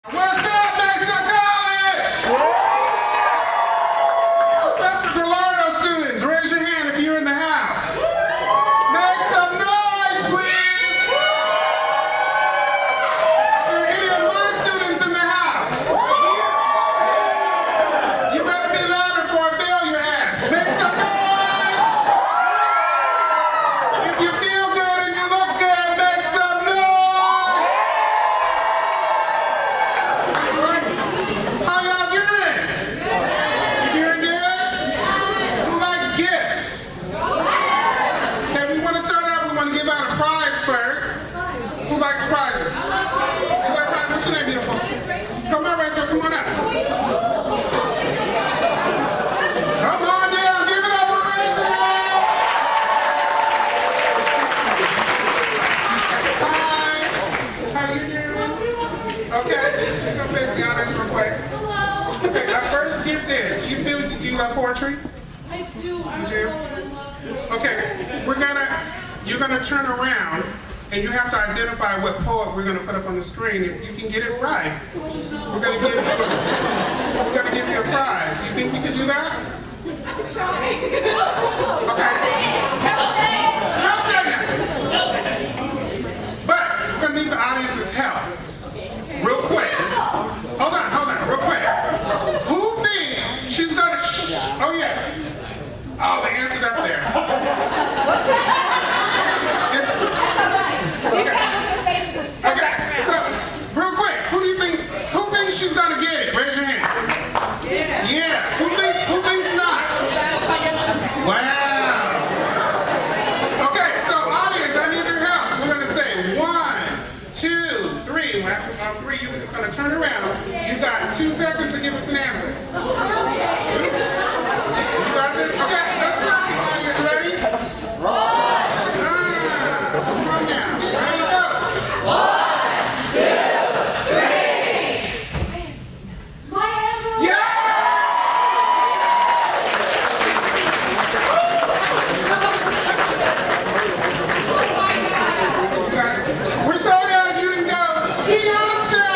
What's up, Mesa College? Professor Gallardo students, raise your hand if you're in the house. Make some noise, please. Are there any of my students in the house? You better be louder before I fail your ass. Make some noise. If you feel good and you look good, make some noise. How y'all doing? You doing good? Who likes gifts? Okay, we want to start out, we want to give out a prize first. Who likes prizes? You like prizes? What's your name, beautiful? Come on, Rachel, come on up. Come on down, give it up for Rachel! Hi, how you doing? Okay, come face the audience real quick. Okay, our first gift is, do you love poetry? I do. You do? Okay, you're gonna turn around and you have to identify what poet we're gonna put up on the screen. If you can get it right, we're gonna give you a prize. You think you can do that? Okay. Don't say nothing. But we're gonna need the audience's help. Real quick. Hold on, real quick. Who thinks she's gonna oh yeah. Oh, the answer's up there. Okay, so real quick, who thinks she's gonna get it? Raise your hand. Yeah. Who thinks not? Wow. Okay, so audience, I need your help. We're gonna say 1, 2, 3. After on 3, you're just gonna turn around. You got 2 seconds to give us an answer. You got this? Okay, let's go. Audience, ready? Come on now. Ready to go. 1, 2, 3. Yeah! We're so glad you didn't go Beyonce!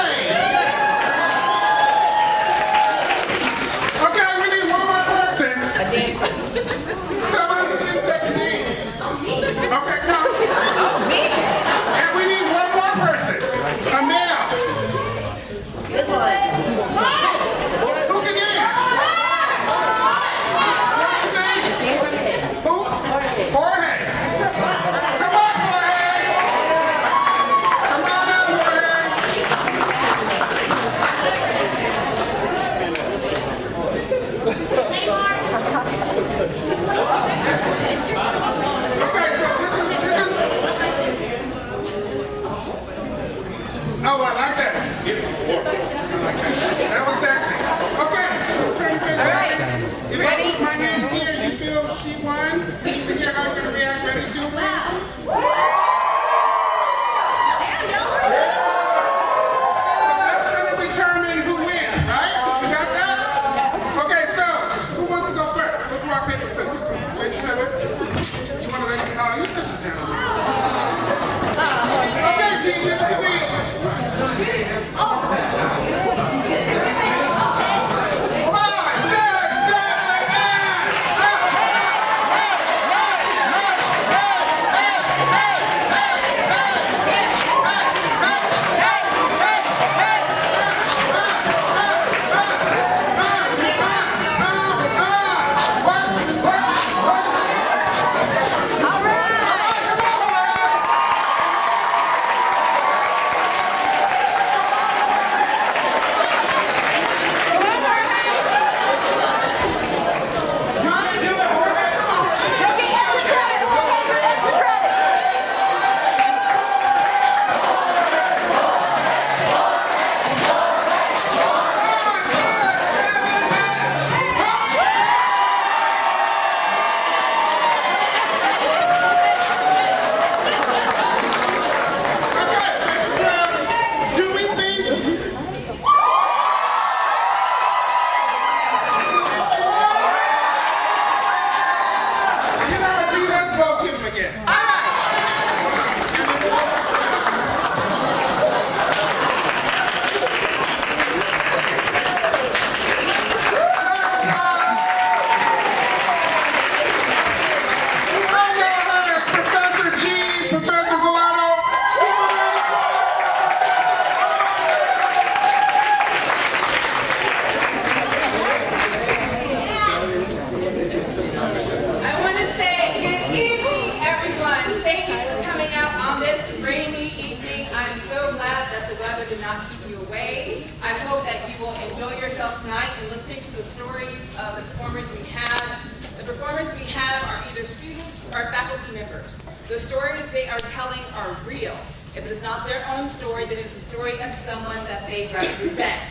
to not keep you away. I hope that you will enjoy yourself tonight in listening to the stories of the performers we have. The performers we have are either students or faculty members. The stories they are telling are real. If it is not their own story, then it's a story of someone that they represent.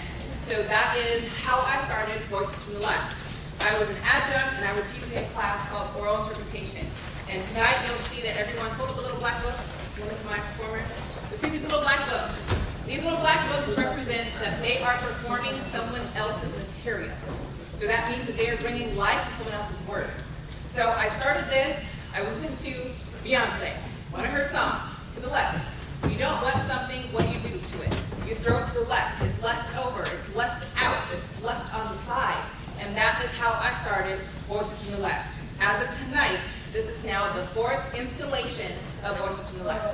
So that is how I started Voices from the Left. I was an adjunct and I was teaching a class called Oral Interpretation. And tonight you'll see that everyone hold up a little black book. One of my performers. You'll see these little black books. These little black books represent that they are performing someone else's material. So that means that they are bringing life to someone else's work. So I started this. I was into Beyonce, one of her songs, To the Left. You don't want something, what do you do to it? You throw it to the left. It's left over. It's left out. It's left on the side. And that is how I started Voices from the Left. As of tonight, this is now the 4th installation of Voices from the Left. I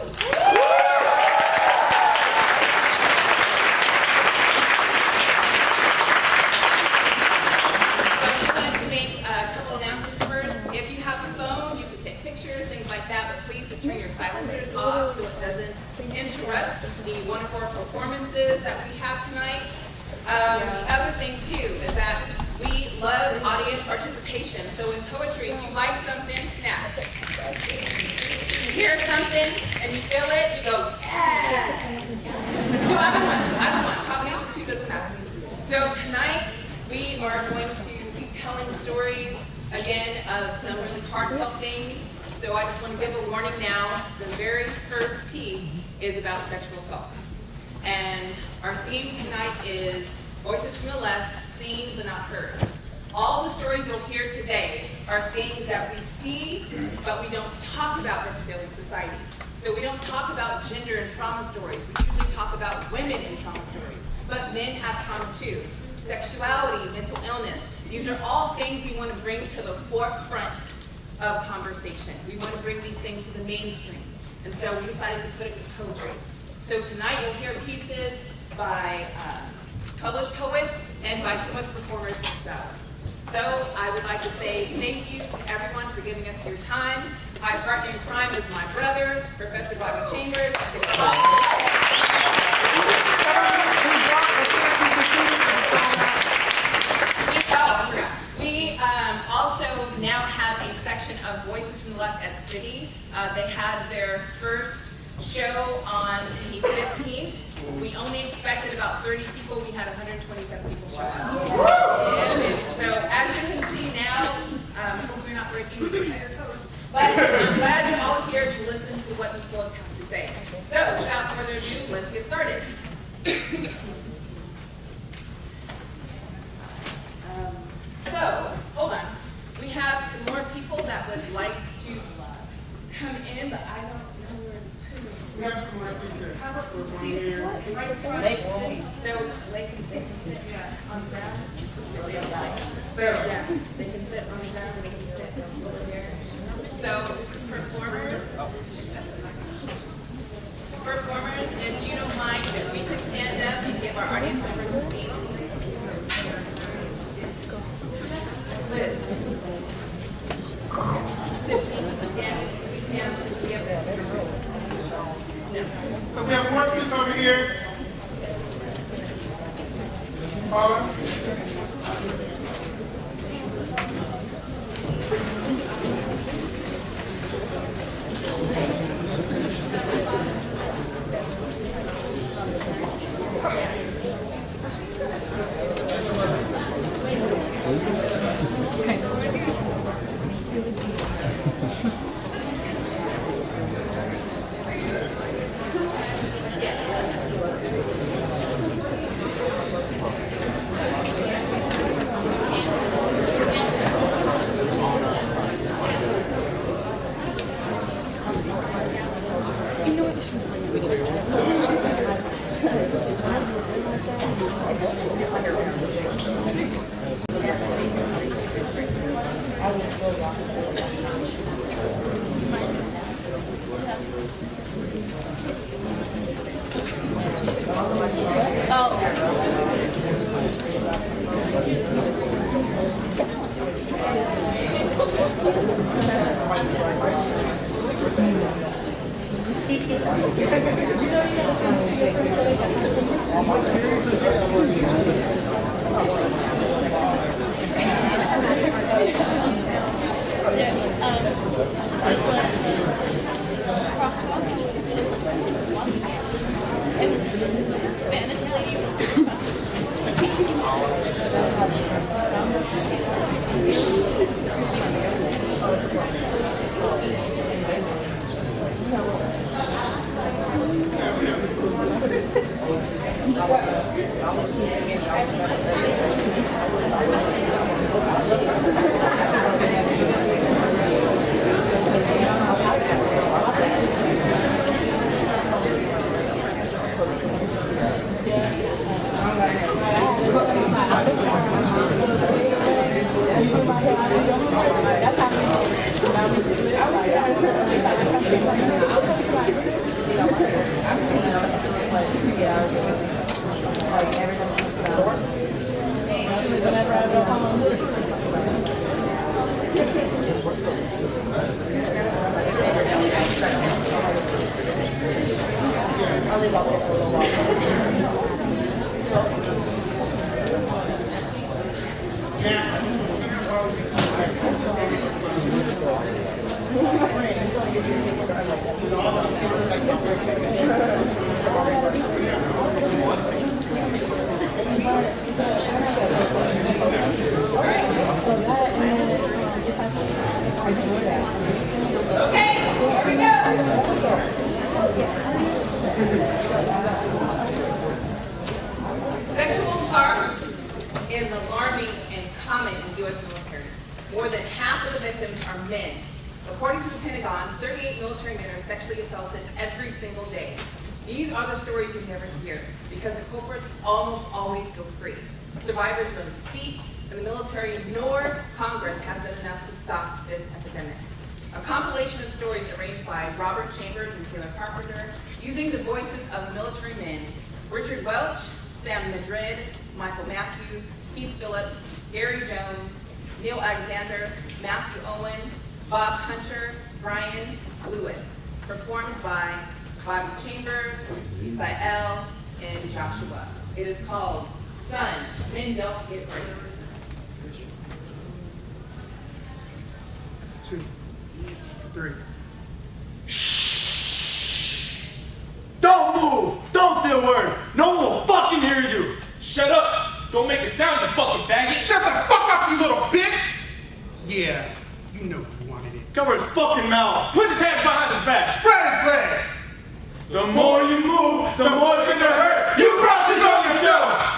wanted to make a couple announcements first. If you have a phone, you can take pictures, things like that, but please just turn your silencers off so it doesn't interrupt the wonderful performances that we have tonight. The other thing too is that we love audience participation. So in poetry, if you like something, snap. You hear something and you feel it, you go, yeah. Do either one. Combination of the two doesn't matter. So tonight we are going to be telling stories again of some really heartfelt things. So I just want to give a warning now. The very first piece is about sexual assault. And our theme tonight is Voices from the Left, Seen but Not Heard. All the stories you'll hear today are things that we see, but we don't talk about necessarily in society. So we don't talk about gender and trauma stories. We usually talk about women in trauma stories. But men have trauma too. Sexuality, mental illness. These are all things we want to bring to the forefront of conversation. We want to bring these things to the mainstream. And so we decided to put it to poetry. So tonight you'll hear pieces by published poets and by some of the performers themselves. So I would like to say thank you to everyone for giving us your time. My partner in crime is my brother, Professor Bobby Chambers. We also now have a section of Voices from the Left at City. They had their first show on the 15th. We only expected about 30 people. We had 127 people show up. So as you can see now, I hope we're not breaking the entire code. But I'm glad you're all here to listen to what these girls have to say. So without further ado, let's get started. So, hold on. We have some more people that would like to come in, but I don't know where to put them. We have some more people. How about some seats right in front? So they can sit on the ground. Yeah, they can sit on the ground. They can sit over there. So performers, if you don't mind, if we could stand up and give our audience members a seat. Liz. So we have more seats over here. Paula. Okay, here we go. Sexual harm is alarming and common in the U.S. military. More than half of the victims are men. According to the Pentagon, 38 military men are sexually assaulted every single day. These are the stories you never hear because the culprits almost always go free. Survivors don't speak, and the military nor Congress have done enough to stop this epidemic. A compilation of stories arranged by Robert Chambers and Taylor Carpenter, using the voices of military men: Richard Welch, Sam Madrid, Michael Matthews, Keith Phillips, Gary Jones, Neil Alexander, Matthew Owen, Bob Hunter, Brian Lewis. Performed by Bobby Chambers, Isael, and Joshua. It is called Son, Men Don't Get Raped. 2, 3. Don't move! Don't say a word! No one will fucking hear you! Shut up! Don't make a sound, you fucking faggot! Shut the fuck up, you little bitch! Yeah, you know you wanted it. Cover his fucking mouth! Put his hands behind his back! Spread his legs! The more you move, the more it's gonna hurt! You brought this on yourself!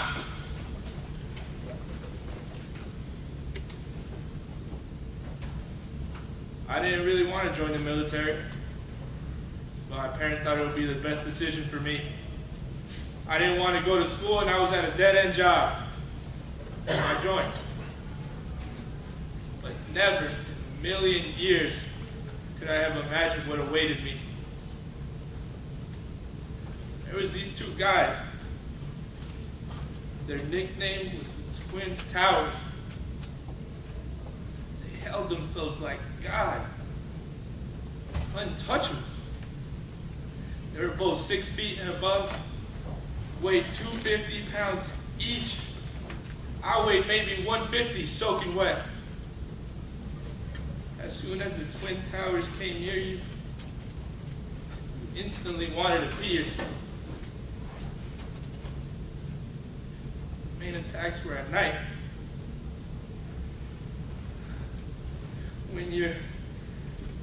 I didn't really want to join the military, but my parents thought it would be the best decision for me. I didn't want to go to school and I was at a dead-end job. So I joined. But never in a million years could I have imagined what awaited me. There was these two guys. Their nickname was the Twin Towers. They held themselves like God, untouchable. They were both 6 feet and above, weighed 250 pounds each. I weighed maybe 150 soaking wet. As soon as the Twin Towers came near you, you instantly wanted to pee yourself. Main attacks were at night. When you're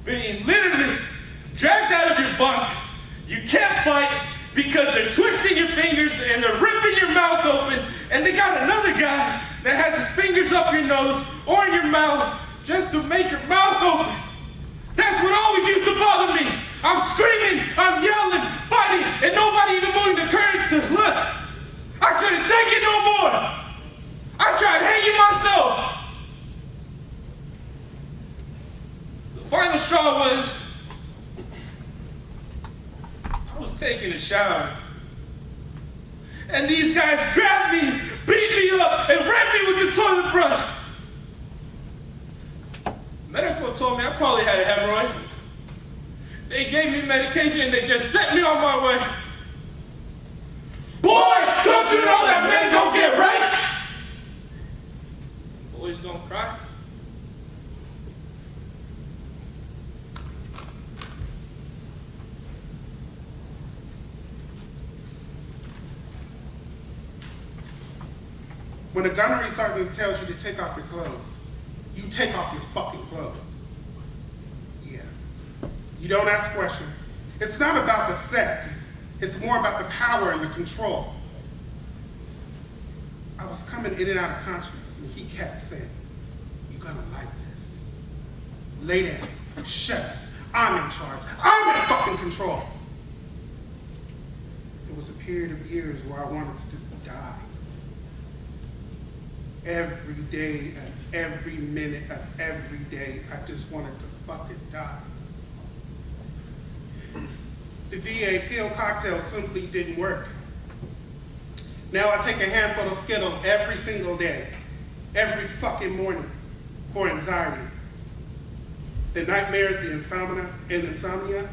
being literally dragged out of your bunk, you can't fight because they're twisting your fingers and they're ripping your mouth open, and they got another guy that has his fingers up your nose or in your mouth just to make your mouth open. That's what always used to bother me. I'm screaming, I'm yelling, fighting, and nobody even moving the courage to look. I couldn't take it no more. I tried hanging myself. The final straw was I was taking a shower. And these guys grabbed me, beat me up, and raped me with the toilet brush. Medical told me I probably had a hemorrhoid. They gave me medication and they just sent me on my way. Boy, don't you know that men don't get raped? Boys don't cry. When a gunnery sergeant tells you to take off your clothes, you take off your fucking clothes. Yeah. You don't ask questions. It's not about the sex. It's more about the power and the control. I was coming in and out of consciousness, and he kept saying, "You're gonna like this. Lay down. Shut up. I'm in charge. I'm in fucking control." It was a period of years where I wanted to just die. Every day and every minute of every day, I just wanted to fucking die. The VA pill cocktail simply didn't work. Now I take a handful of Skittles every single day, every fucking morning, for anxiety. The nightmares, the insomnia,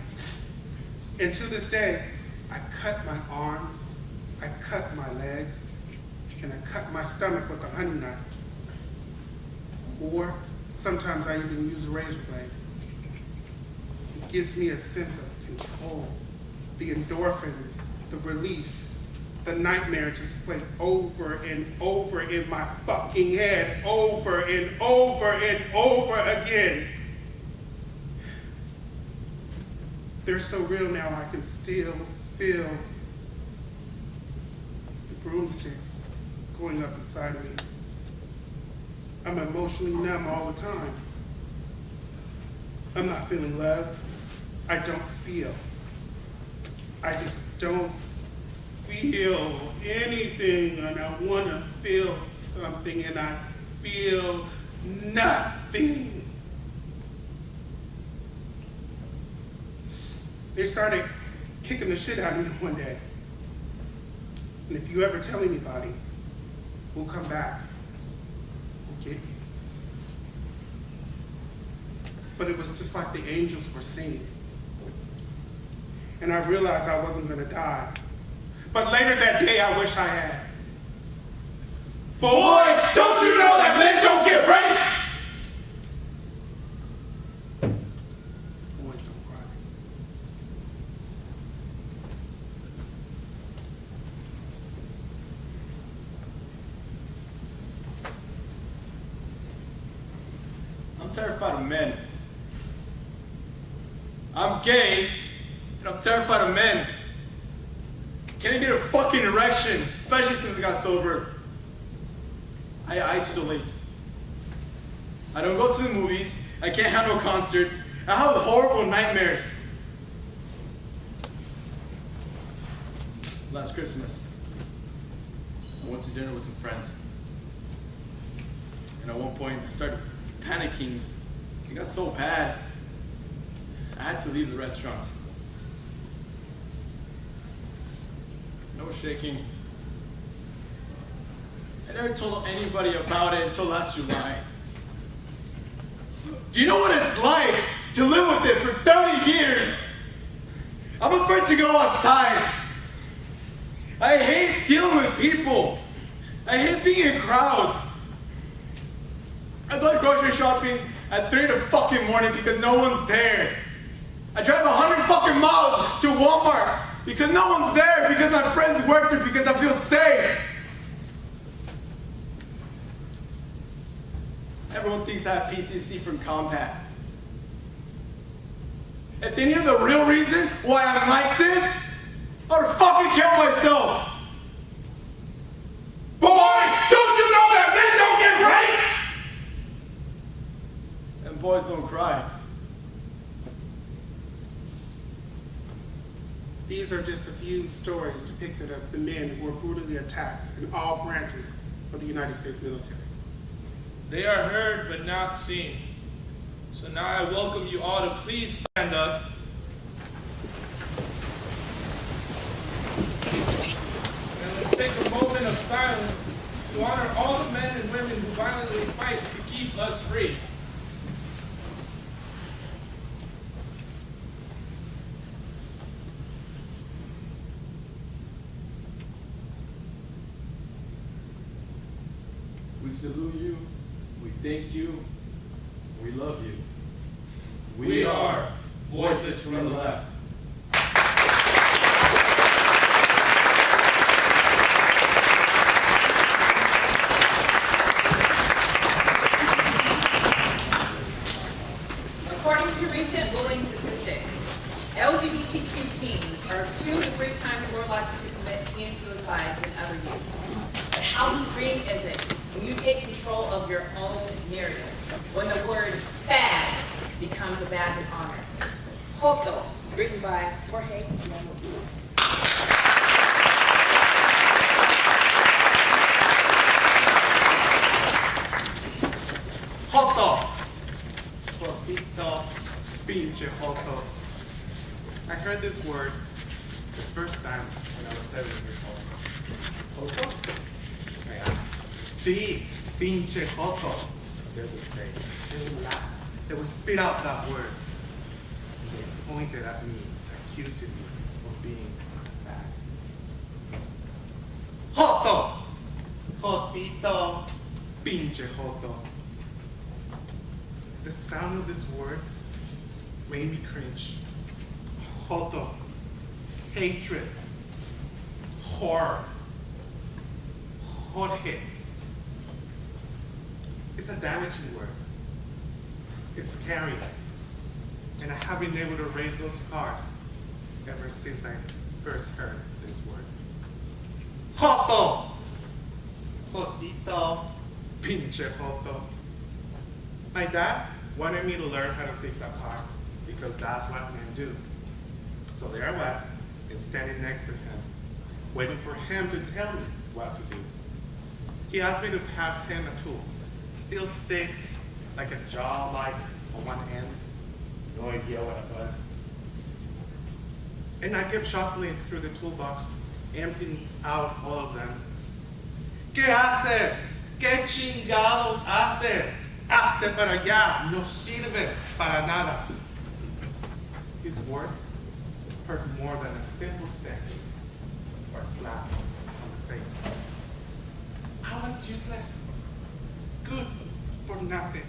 and to this day, I cut my arms, I cut my legs, and I cut my stomach with a honey knife. Or sometimes I even use a razor blade. It gives me a sense of control. The endorphins, the relief, the nightmare just play over and over in my fucking head, over and over and over again. They're so real now I can still feel the broomstick going up inside of me. I'm emotionally numb all the time. I'm not feeling love. I don't feel. I just don't feel anything, and I want to feel something, and I feel nothing. They started kicking the shit out of me one day. And if you ever tell anybody, we'll come back. We'll get you. But it was just like the angels were singing. And I realized I wasn't going to die. But later that day, I wish I had. Boy, don't you know that men don't get raped? Boys don't cry. I'm terrified of men. I'm gay, and I'm terrified of men. Can't get a fucking erection, especially since I got sober. I isolate. I don't go to the movies. I can't handle concerts. I have horrible nightmares. Last Christmas, I went to dinner with some friends. And at one point, I started panicking. It got so bad, I had to leave the restaurant. No shaking. I never told anybody about it until last July. Do you know what it's like to live with it for 30 years? I'm afraid to go outside. I hate dealing with people. I hate being in crowds. I go grocery shopping at 3 in the fucking morning because no one's there. I drive 100 fucking miles to Walmart because no one's there, because my friends work there, because I feel safe. Everyone thinks I have PTSD from combat. If they knew the real reason why I'm like this, I would fucking kill myself. Boy, don't you know that men don't get raped? And boys don't cry. These are just a few stories depicted of the men who were brutally attacked in all branches of the United States military. They are heard but not seen. So now I welcome you all to please stand up. And let's take a moment of silence to honor all the men and women who violently fight to keep us free. salute you, we thank you, we love you. We are Voices from the Left. According to recent bullying statistics, LGBTQ teens are 2 to 3 times more likely to commit teen suicide than other youth. But how freeing is it when you take control of your own narrative, when the word bad becomes a badge of honor? Joto, written by Jorge Lemos. Joto. Jotito, pinche Joto. I heard this word the first time when I was 7 years old. Joto? I asked. Sí, pinche Joto, they would say. They would laugh. They would spit out that word. And they pointed at me, accusing me of being bad. Joto. Jotito, pinche Joto. The sound of this word made me cringe. Joto, hatred, horror, Jorge. It's a damaging word. It's scary. And I have been able to raise those scars ever since I first heard this word. Joto, Jotito, pinche Joto. My dad wanted me to learn how to fix a car because that's what men do. So there I was, and standing next to him, waiting for him to tell me what to do. He asked me to pass him a tool, steel stick, like a jaw like on one end. No idea what it was. And I kept shuffling through the toolbox, emptying out all of them. ¿Qué haces? ¿Qué chingados haces? Hazte para allá, no sirves para nada. His words hurt more than a simple stick or a slap on the face. I was useless, good for nothing.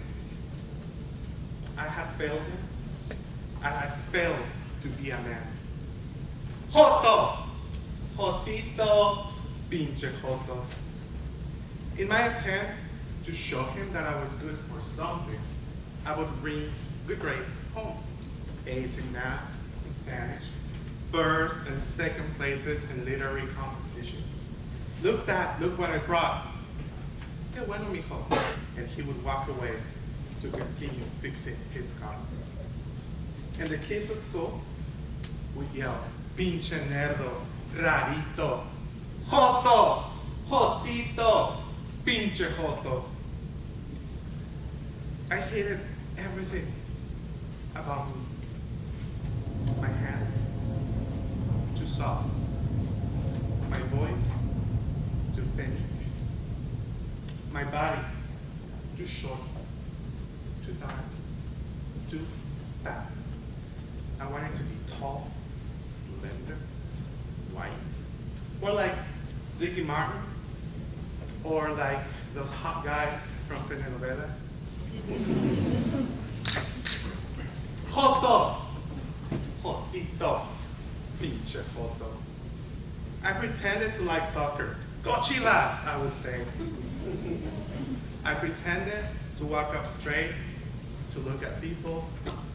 I had failed him, and I failed to be a man. Joto, Jotito, pinche Joto. In my attempt to show him that I was good for something, I would bring good grades home. A's in math and Spanish, first and second places in literary compositions. Look what I brought. Qué bueno, mijo. And he would walk away to continue fixing his car. And the kids at school would yell, pinche nerdo, rarito, Joto, Jotito, pinche Joto. I hated everything about me. My hands, too soft. My voice, too thin. My body, too short, too dark, too fat. I wanted to be tall, slender, white, or like Ricky Martin, or like those hot guys from telenovelas. Joto, Jotito, pinche Joto. I pretended to like soccer. Go Chivas, I would say. I pretended to walk up straight, to look at people,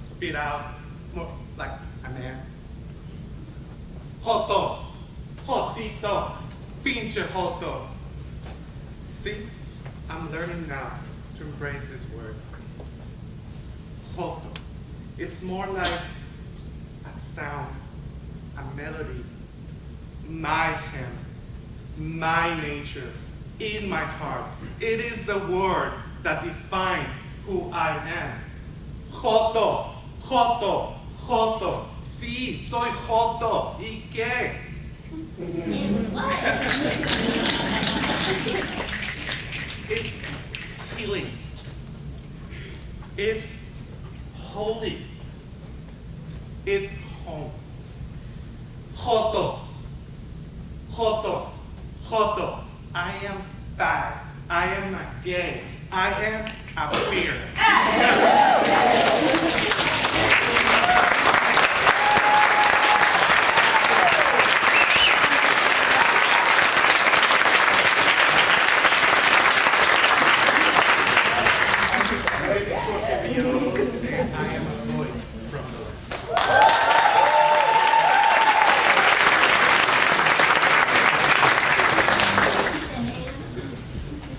spit out, more like a man. Joto, Jotito, pinche Joto. See, I'm learning now to embrace this word. Joto. It's more like a sound, a melody, my hymn, my nature, in my heart. It is the word that defines who I am. Joto, Joto, Joto. Sí, soy Joto. ¿Y qué? It's healing. It's holy. It's home. Joto, Joto, Joto. I am bad. I am not gay. I am a queer.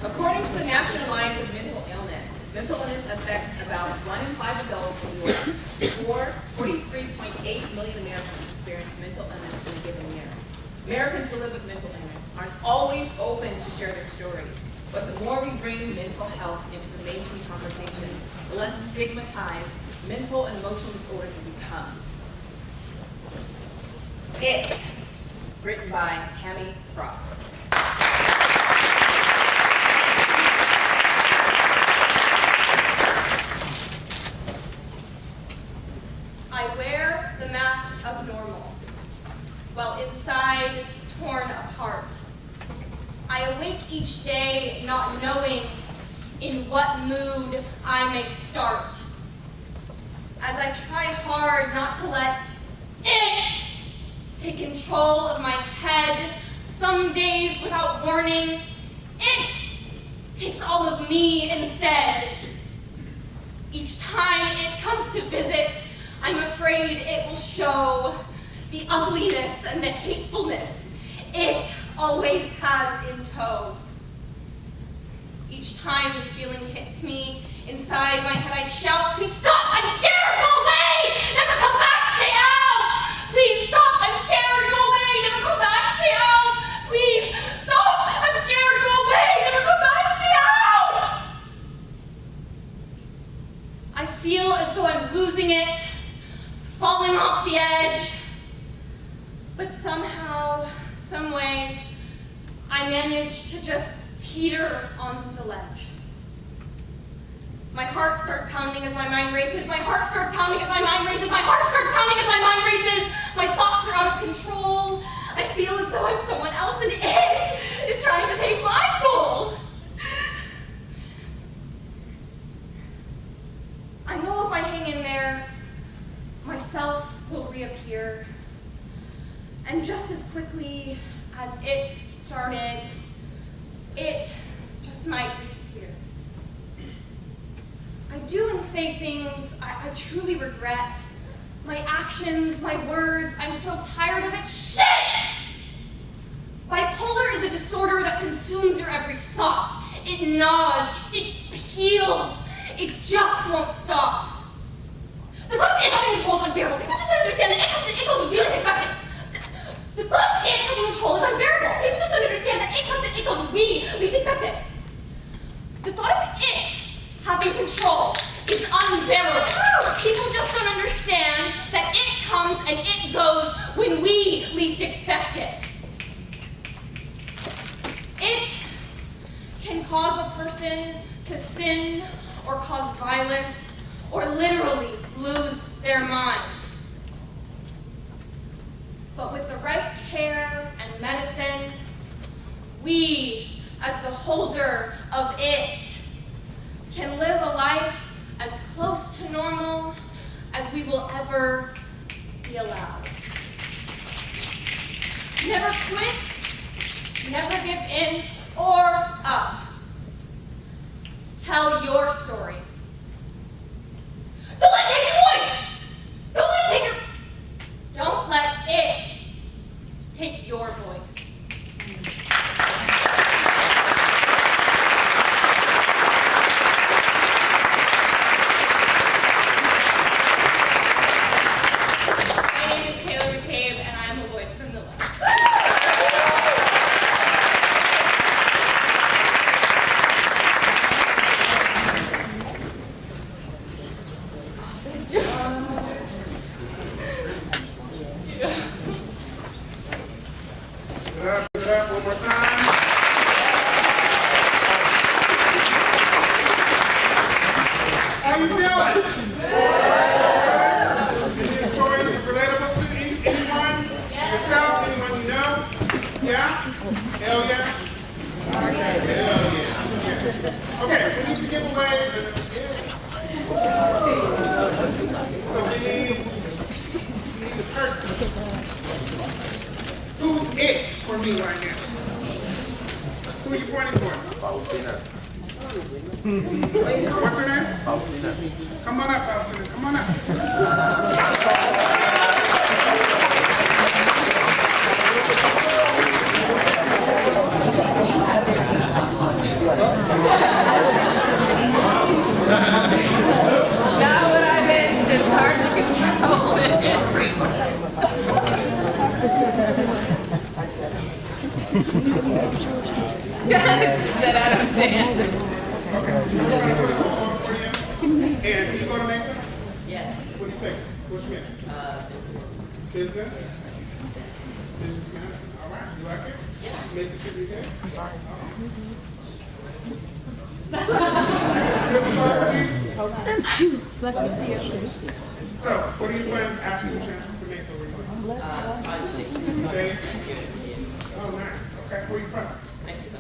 According to the National Alliance of mental illness affects about 1 in 5 adults in the U.S. 43.8 million Americans experience mental illness in a given year. Americans who live with mental illness aren't always open to share their stories, but the more we bring mental health into the mainstream conversation, the less stigmatized mental and emotional disorders will become. It, written by Tammy Frost. I wear the mask of normal, while inside torn apart. I awake each day not knowing in what mood I may start. As I try hard not to let it take control of my head, some days without warning, it takes all of me instead. Each time it comes to visit, I'm afraid it will show the ugliness and the hatefulness it always has in tow. Each time this feeling hits me, inside my head I shout, please stop, I'm scared, go away, never come back, stay out. Please stop, I'm scared, go away, never come back, stay out. Please stop, I'm scared, go away, never come back, stay out. I feel as though I'm losing it, falling off the edge, but somehow, some way, I manage to just teeter on the ledge. My heart starts pounding as my mind races. My heart starts pounding as my mind races. My heart starts pounding as my mind races. My thoughts are out of control. I feel as though I'm someone else and it is trying to take my soul. I know if I hang in there, myself will reappear. And just as quickly as it started, it just might disappear. I do and say things I truly regret. My actions, my words, I'm so tired of it. Shit! Bipolar is a disorder that consumes your every thought. It gnaws, it peels, it just won't stop. The thought of it having control is unbearable. People just don't understand that it goes really affected. The thought of it having control is unbearable. People just don't understand that it goes we least affected. The thought of it having control is unbearable. People just don't understand that it comes and it goes when we least expect it. It can cause a person to sin or cause violence or literally lose their mind. But with the right care and medicine, we, as the holder of it, can live a life as close to normal as we will ever be allowed. Never quit, never give in or up. Tell your story. Don't let it take your voice! Don't let it take your... Don't let it take your voice. One more time. How you feeling? Any stories relatable to anyone? Yourself, anyone you know? Yeah? Hell yeah? Hell yeah. Okay, we need to give away. So we need the person. Who's it for me right now? Who are you pointing for? What's her name? Come on up, Faustina. Come on up. Now what I meant, it's hard to control it. She said, I don't dance. Okay, so we're going to put this on for you. And you go to Mason? Yes. What do you take? What's your major? Business? Businessman? All right, you like it? Yeah. Mason, should be good? So, what are your plans after you transfer to Mason? Where are you going? Okay. Oh, nice. Okay, where are you from? Mexico.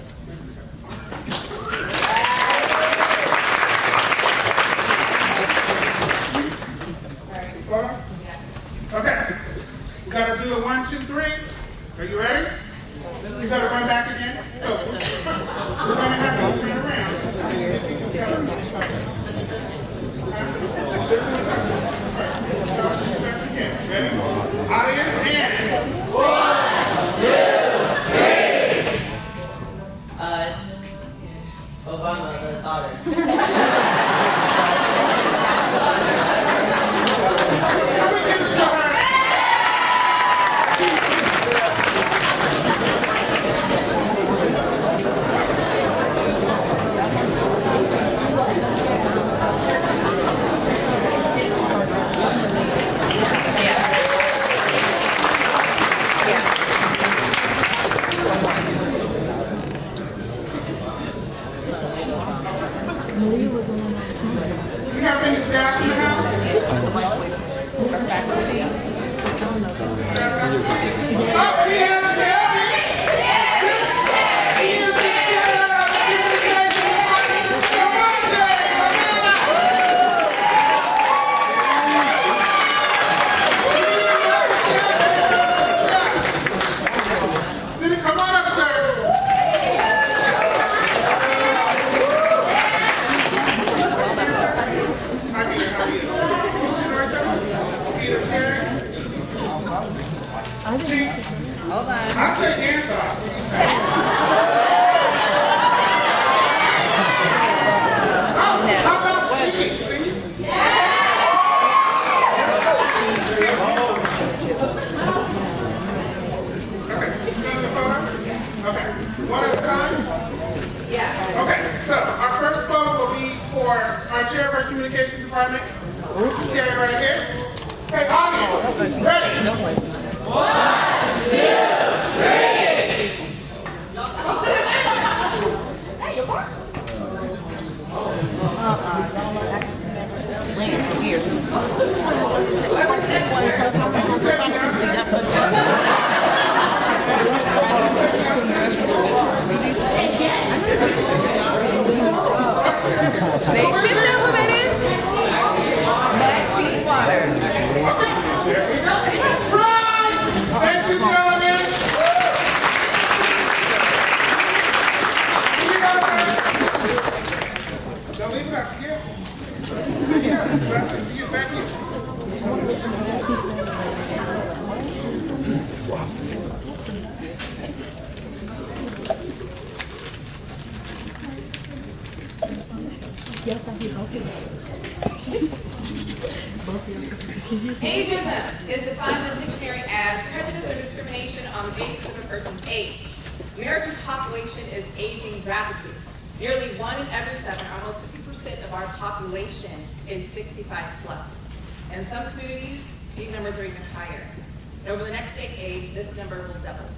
Okay. We gotta do a 1, 2, 3. Are you ready? You gotta run back again. So we're gonna have you turn around. Ready? Audience, and 1, 2, 3. It's Obama, the daughter. You have any staff in the house? Oh, we have a staff. Come on up, sir. Hold on. I said hands off. How about cheese? Okay, you got the photo? Okay, one at a time? Yeah. Okay, so our first photo will be for our chair of our communications department. Stand right here. Okay, audience, ready? 1, 2, 3. Whoever said one. They should know who that is. Maxine Waters. Okay, there we go. Prize! Thank you, gentlemen. Here you go, sir. Don't leave it out here. Yeah, that's it. Get back here. Ageism is defined in the dictionary as prejudice or discrimination on the basis of a person's age. America's population is aging rapidly. Nearly 1 in every 7, almost 50% of our population is 65 plus. In some communities, these numbers are even higher. And over the next decade, this number will double.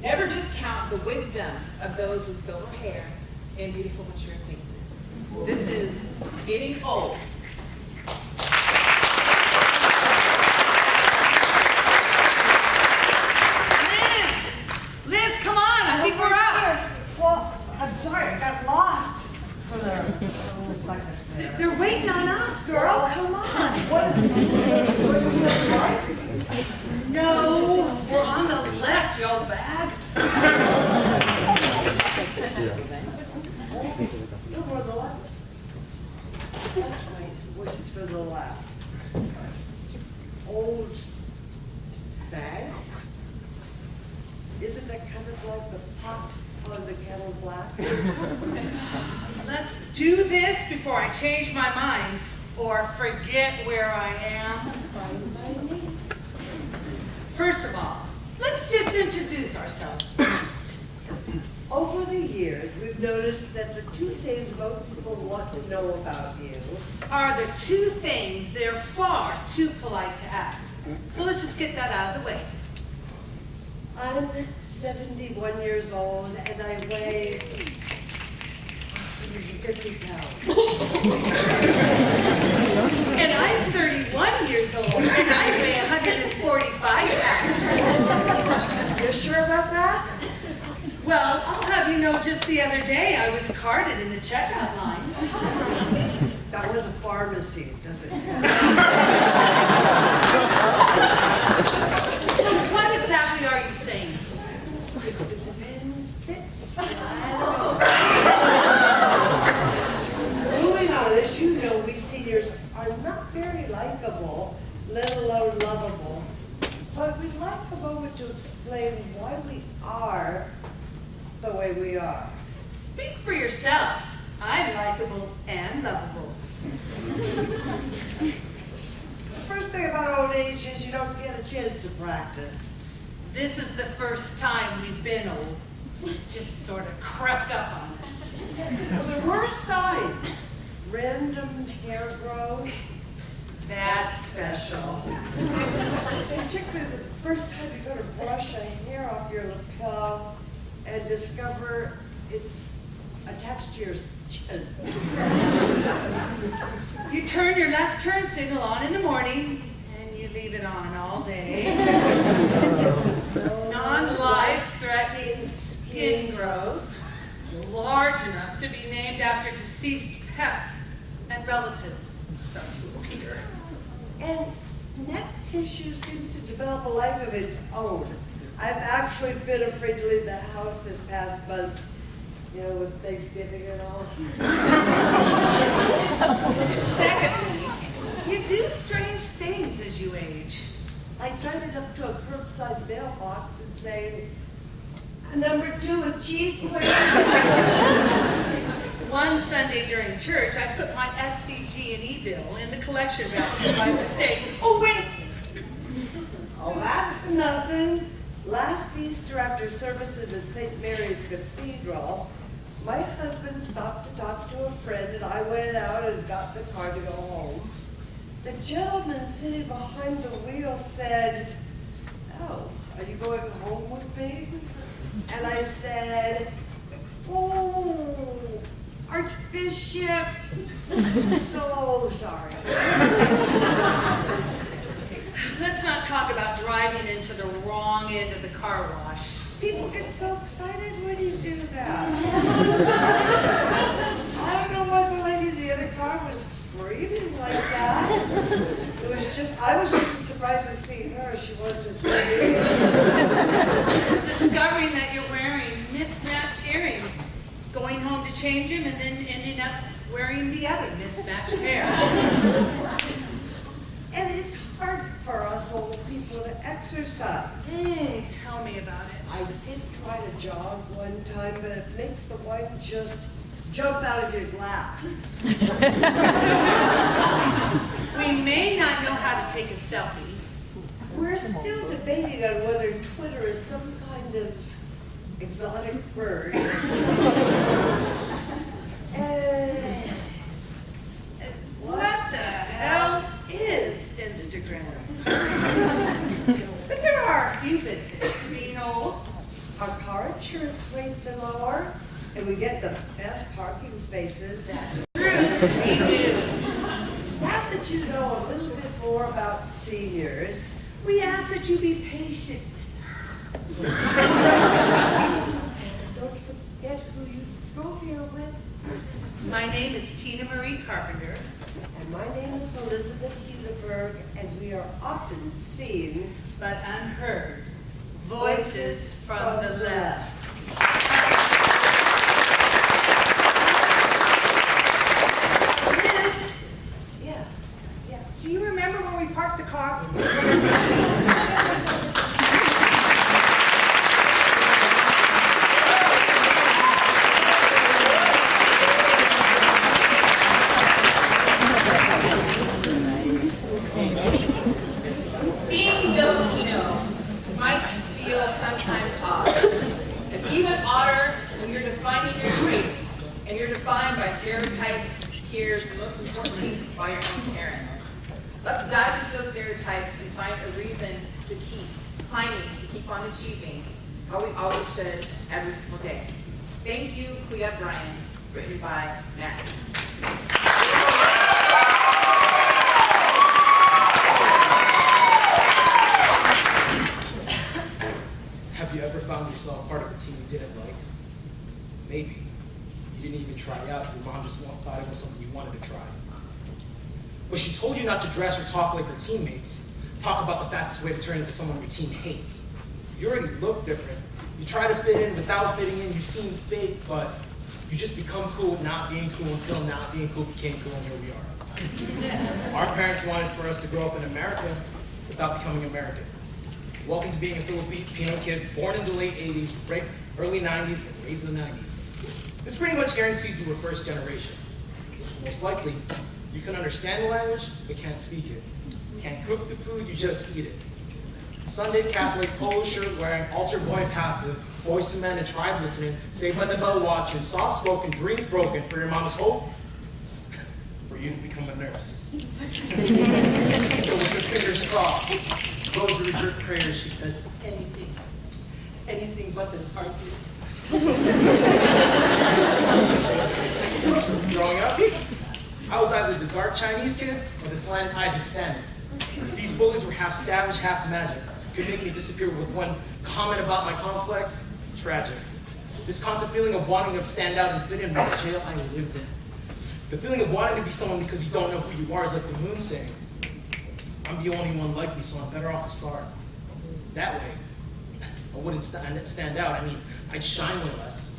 Never discount the wisdom of those with silver hair and beautiful mature faces. This is getting old. Liz, come on, I think we're up. Well, I'm sorry, I got lost. the old bag. No more the left. That's right, which is for the left. Old bag? Isn't that kind of like the pot on the kettle black? Let's do this before I change my mind or forget where I am. Fine by me. First of all, let's just introduce ourselves. Over the years, we've noticed that the two things most people want to know about you Are the two things they're far too polite to ask. So let's just get that out of the way. I'm 71 years old and I weigh 50 pounds. And I'm 31 years old and I weigh 145 pounds. You're sure about that? Well, I'll have you know, just the other day I was carded in the checkout line. That was a pharmacy, doesn't it? So what exactly are you saying? It depends, fits. I don't know. Moving on, as you know, we seniors are not very likable, let alone lovable. But we'd like a moment to explain why we are the way we are. Speak for yourself. I'm likable and lovable. The first thing about old age is you don't get a chance to practice. This is the first time we've been old. It just sort of crept up on us. Well, there were signs. Random hair growth. That's special. Particularly the first time you go to brush a hair off your lapel and discover it's attached to your chin. You turn your left turn signal on in the morning and you leave it on all day. Non-life-threatening skin growth, large enough to be named after deceased pets and relatives, start to appear. And neck tissue seems to develop a life of its own. I've actually been afraid to leave the house this past month, you know, with Thanksgiving and all. Secondly, you do strange things as you age. Like driving up to a curbside mailbox and saying, "Number 2 with cheese, please." One Sunday during church, I put my SDG&E bill in the collection basket by mistake. Oh, wait! Oh, that's nothing. Last Easter after services at St. Mary's Cathedral, my husband stopped to talk to a friend and I went out and got the car to go home. The gentleman sitting behind the wheel said, "Oh, are you going home with me?" And I said, "Oh, Archbishop, so sorry." Let's not talk about driving into the wrong end of the car wash. People get so excited when you do that. I don't know why the lady in the other car was screaming like that. I was just surprised to see her. She wasn't screaming. Discovering that you're wearing mismatched earrings, going home to change them, and then ending up wearing the other mismatched pair. And it's hard for us old people to exercise. Tell me about it. I did try to jog one time, but it makes the wine just jump out of your glass. We may not know how to take a selfie. We're still debating on whether Twitter is some kind of exotic bird. What the hell is Instagram? But there are a few benefits to being old. Our car insurance rates are lower, and we get the best parking spaces. That's true, we do. Now that you know a little bit more about seniors, We ask that you be patient. don't forget who you drove here with. My name is Tina Marie Carpenter. And my name is Elizabeth Hudeberg, and we are often seen but unheard voices Mrs. from the left. Miss, yeah. Do you remember where we parked the car? Being Filipino might feel sometimes odd. It's even odder when you're defining your traits and you're defined by stereotypes, peers, and most importantly, by your own parents. Let's dive into those stereotypes and find a reason to keep climbing, to keep on achieving, how we always should every single day. Thank you, Kuya Brian, written by Matt. Have you ever found yourself part of a team you didn't like? Maybe. You didn't even try out. Your mom just thought it was something you wanted to try. But she told you not to dress or talk like her teammates. Talk about the fastest way to turn into someone your team hates. You already look different. You try to fit in without fitting in. You seem fake, but you just become cool with not being cool until not being cool became cool, and here we are. Our parents wanted for us to grow up in America without becoming American. Welcome to being a Filipino kid, born in the late 80s, early 90s, and raised in the 90s. This pretty much guarantees you were first generation. Most likely, you can understand the language, but can't speak it. Can't cook the food, you just eat it. Sunday Catholic, polo shirt wearing, altar boy passive, Boys to Men and Tribe listening, Saved by the Bell watching, soft spoken, dreams broken, for your mama's hope, for you to become a nurse. So with your fingers crossed, rosary drip prayers, she says, anything but the darkness. Growing up, I was either the dark Chinese kid or the slant-eyed Hispanic. These bullies were half savage, half magic. Could make me disappear with one comment about my complex. Tragic. This constant feeling of wanting to stand out and fit in was the jail I lived in. The feeling of wanting to be someone because you don't know who you are is like the moon saying, I'm the only one like me, so I'm better off to start. That way, I wouldn't stand out. I mean, I'd shine way less.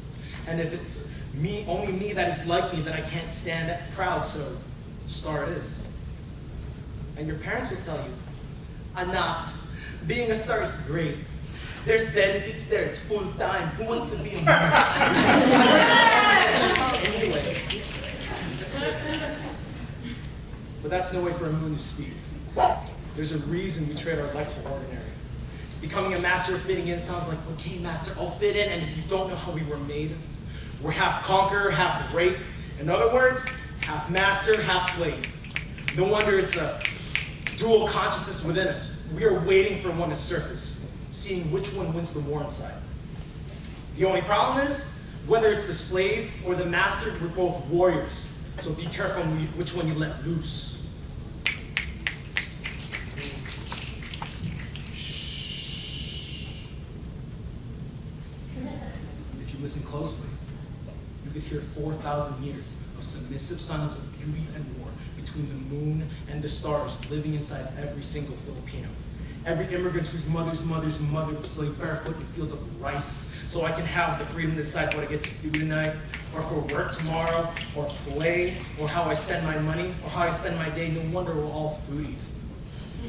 And if it's me, only me that is like me, then I can't stand proud, so star it is. And your parents will tell you, Anak, being a star is great. There's benefits there, it's full time. Who wants to be a moon? Anyway. But that's no way for a moon to speak. There's a reason we trade our life for ordinary. Becoming a master of fitting in sounds like, okay, master, I'll fit in, and if you don't know how we were made, we're half conqueror, half rape. In other words, half master, half slave. No wonder it's a dual consciousness within us. We are waiting for one to surface, seeing which one wins the war inside. The only problem is, whether it's the slave or the master, we're both warriors. So be careful which one you let loose. If you listen closely, you could hear 4,000 years of submissive silence of beauty and war between the moon and the stars living inside every single Filipino. Every immigrant whose mother's mother slaved barefoot in fields of rice, so I can have the freedom to decide what I get to do tonight, or for work tomorrow, or play, or how I spend my money, or how I spend my day. No wonder we're all foodies.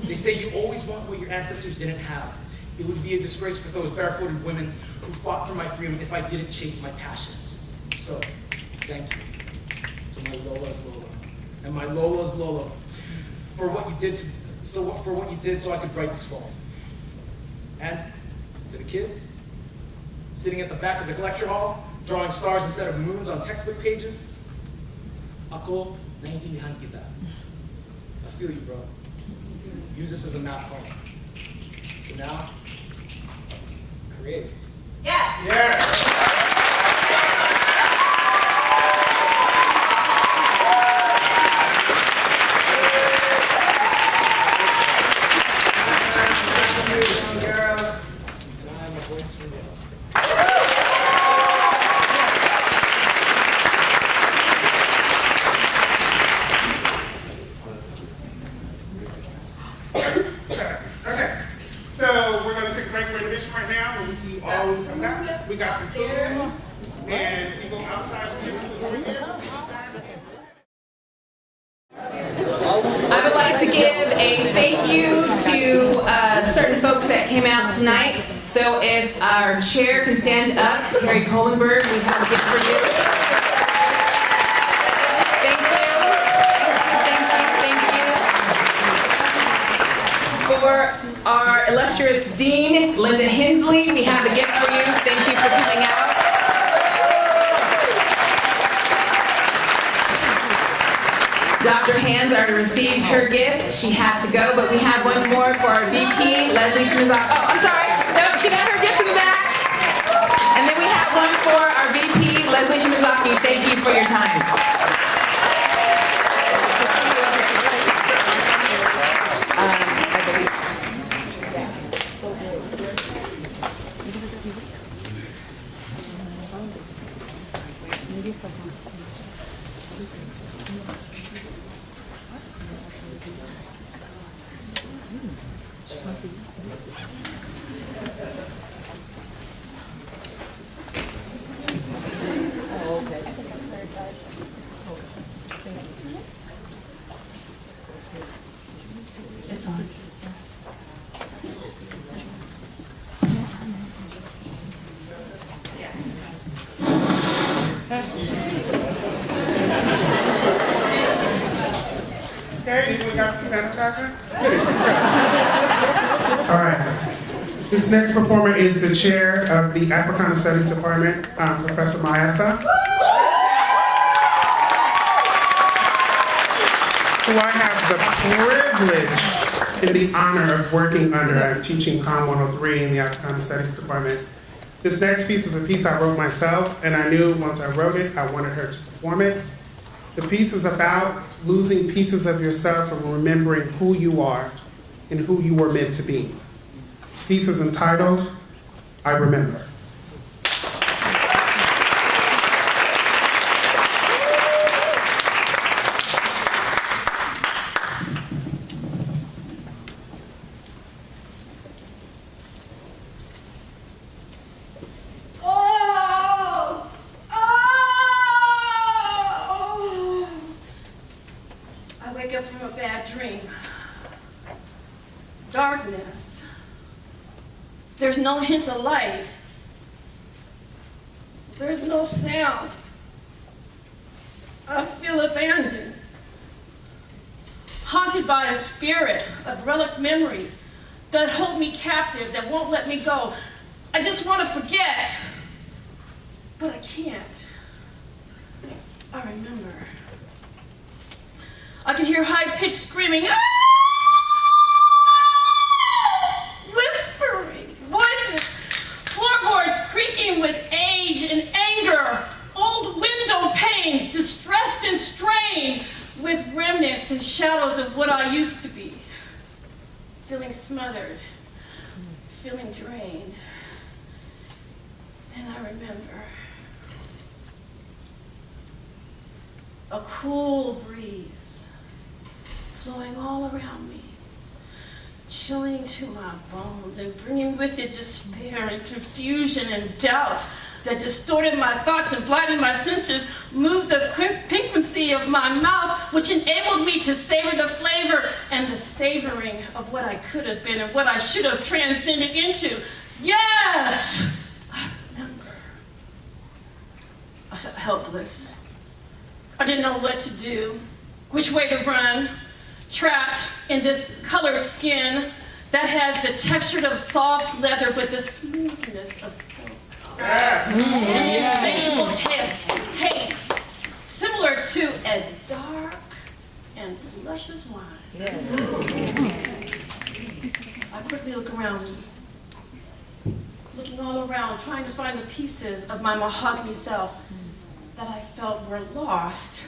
They say you always want what your ancestors didn't have. It would be a disgrace for those barefooted women who fought for my freedom if I didn't chase my passion. So, thank you to my Lola's Lola and my Lola's Lola for what you did so I could write this poem. And to the kid sitting at the back of the lecture hall, drawing stars instead of moons on textbook pages, ako naiintindihan kita. I feel you, bro. Use this as a math poem. So now, create. Yes. Yeah. Okay, so we're going to take a break for intermission right now. down, when we see you all when we come down. We got some food, and we go outside. I would like to give a thank you to certain folks that came out tonight. So if our chair can stand up, Terry Kohlenberg, we have a gift for you. Thank you. For our illustrious Dean, Linda Hensley, we have a gift for you. Thank you for coming out. Dr. Hands already received her gift. She had to go, but we have one more for our VP, Leslie Shimazaki. Oh, I'm sorry. No, she got her gift in the back. And then we have one for our VP, Leslie Shimazaki. Thank you for your time. Okay, we got some sanitizer? All right. This next performer is the chair of the Africana Studies Department, Professor Mayasa, who I have the privilege and the honor of working under. I'm teaching COM 103 in the Africana Studies Department. This next piece is a piece I wrote myself, and I knew once I wrote it, I wanted her to perform it. The piece is about losing pieces of yourself and remembering who you are and who you were meant to be. The piece is entitled, I Remember. Darkness. There's no hint of light. There's no sound. I feel abandoned. Haunted by a spirit of relic memories that hold me captive, that won't let me go. I just want to forget, but I can't. I remember. I can hear high-pitched screaming, ah! Whispering voices, floorboards creaking with age and anger, old window panes distressed and strained with remnants and shadows of what I used to be. Feeling smothered, feeling drained. And I remember a cool breeze flowing all around me, chilling to my bones and bringing with it despair and confusion and doubt that distorted my thoughts and blinded my senses, moved the piquancy of my mouth, which enabled me to savor the flavor and the savoring of what I could have been and what I should have transcended into. Yes! I remember. I felt helpless. I didn't know what to do, which way to run, trapped in this colored skin that has the texture of soft leather but the smoothness of silk. An insatiable taste, similar to a dark and luscious wine. I quickly look around me, looking all around, trying to find the pieces of my mahogany self that I felt were lost.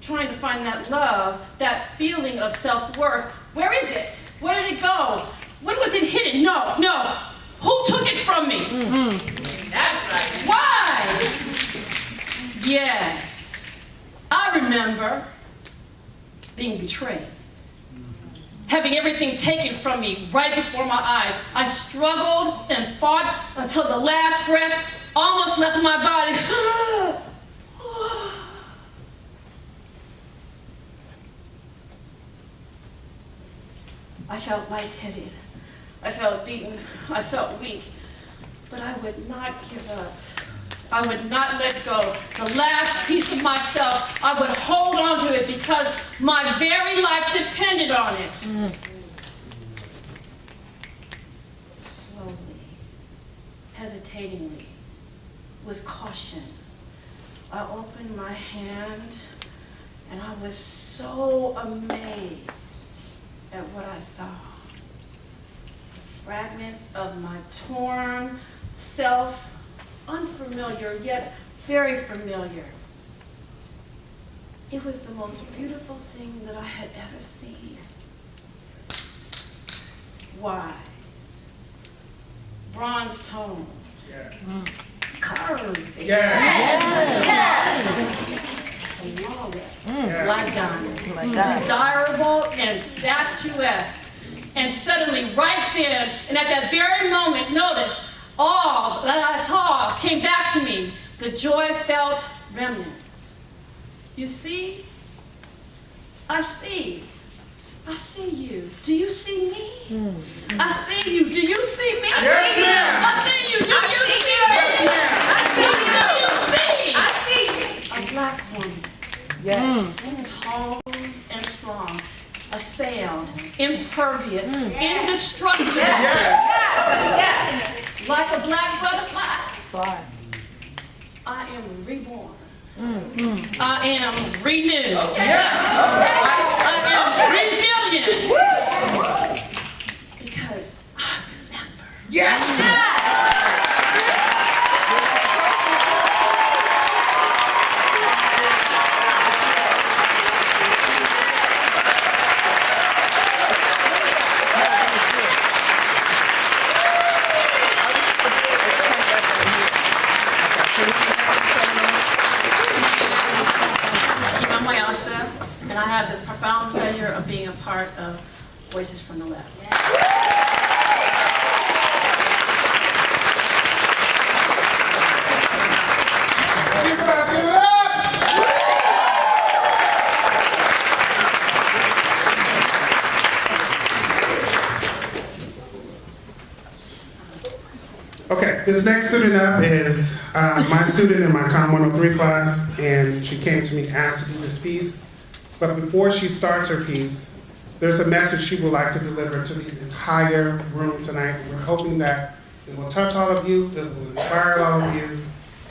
Trying to find that love, that feeling of self-worth. Where is it? Where did it go? When was it hidden? No. Who took it from me? That's right. Why? Yes. I remember being betrayed. having everything taken from me right before my eyes. I struggled and fought until the last breath almost left my body. I felt lightheaded. I felt beaten. I felt weak. But I would not give up. I would not let go. The last piece of myself, I would hold on to it because my very life depended on it. Slowly, hesitatingly, with caution, I opened my hand and I was so amazed at what I saw. Fragments of my torn self, unfamiliar yet very familiar. It was the most beautiful thing that I had ever seen. Wise, bronze toned, curved, flawless, black diamond, desirable and statuesque. And suddenly, right then, and at that very moment, notice, all that I saw came back to me, the joy-felt remnants. You see? I see. I see you. Do you see me? I see you. Do you see me? Yes, ma'am. I see you. Do you see me? I see. A black woman. Yes. Tall and strong. Assailed, impervious, indestructible. Like a black butterfly. I am reborn. I am renewed. I am resilient. Because I remember. And I have the profound pleasure of being a part of Voices from the Left. Okay, this next student up is my student in my Com 103 class, and she came to me and asked to do this piece. But before she starts her piece, there's a message she would like to deliver to the entire room tonight. We're hoping that it will touch all of you, it will inspire all of you,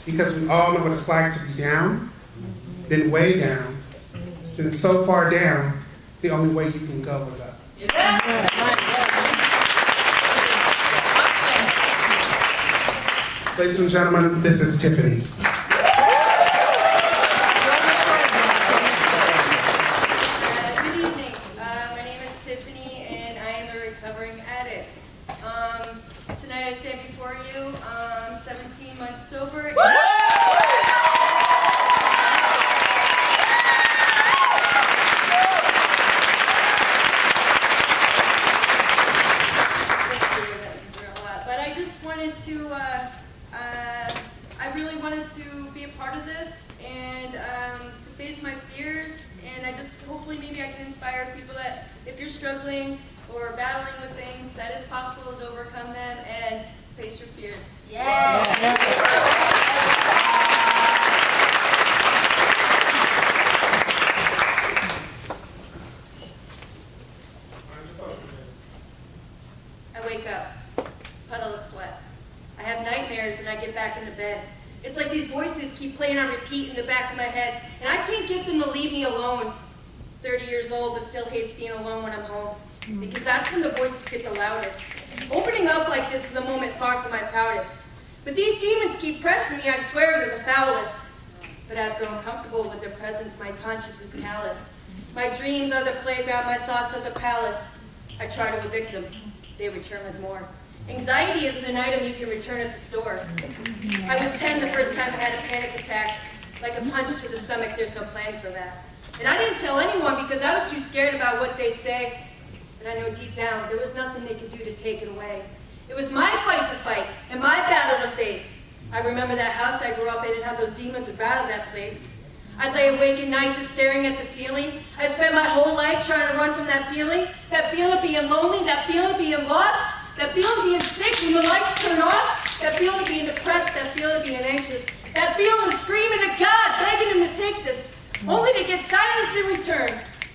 because we all know what it's like to be down, then way down, then so far down, the only way you can go is up. Ladies and gentlemen, this is Tiffany. Good evening. My name is Tiffany, and I am a recovering addict. Tonight I stand before you, 17 months sober. Thank you. That means a lot. But I just wanted to. I really wanted to be a part of this and to face my fears, and I just hopefully maybe I can inspire people that if you're struggling or battling with things, that it's possible to overcome them and face your fears. I wake up, puddle of sweat. I have nightmares and I get back into bed. It's like these voices keep playing on repeat in the back of my head, and I can't get them to leave me alone. 30 years old, but still hates being alone when I'm home, because that's when the voices get the loudest. Opening up like this is a moment far from my proudest. But these demons keep pressing me, I swear they're the foulest. But I've grown comfortable with their presence, my conscience is calloused. My dreams are the playground, my thoughts are the palace. I try to evict them, they return with more. Anxiety isn't an item you can return at the store. I was 10 the first time I had a panic attack. Like a punch to the stomach, there's no plan for that. And I didn't tell anyone because I was too scared about what they'd say. And I know deep down there was nothing they could do to take it away. It was my fight to fight and my battle to face. I remember that house I grew up in and how those demons would rattle that place. I'd lay awake at night just staring at the ceiling. I spent my whole life trying to run from that feeling of being lonely, that feeling of being lost, that feeling of being sick when the lights turn off, that feeling of being depressed, that feeling of being anxious, that feeling of screaming at God, begging him to take this, only to get silence in return.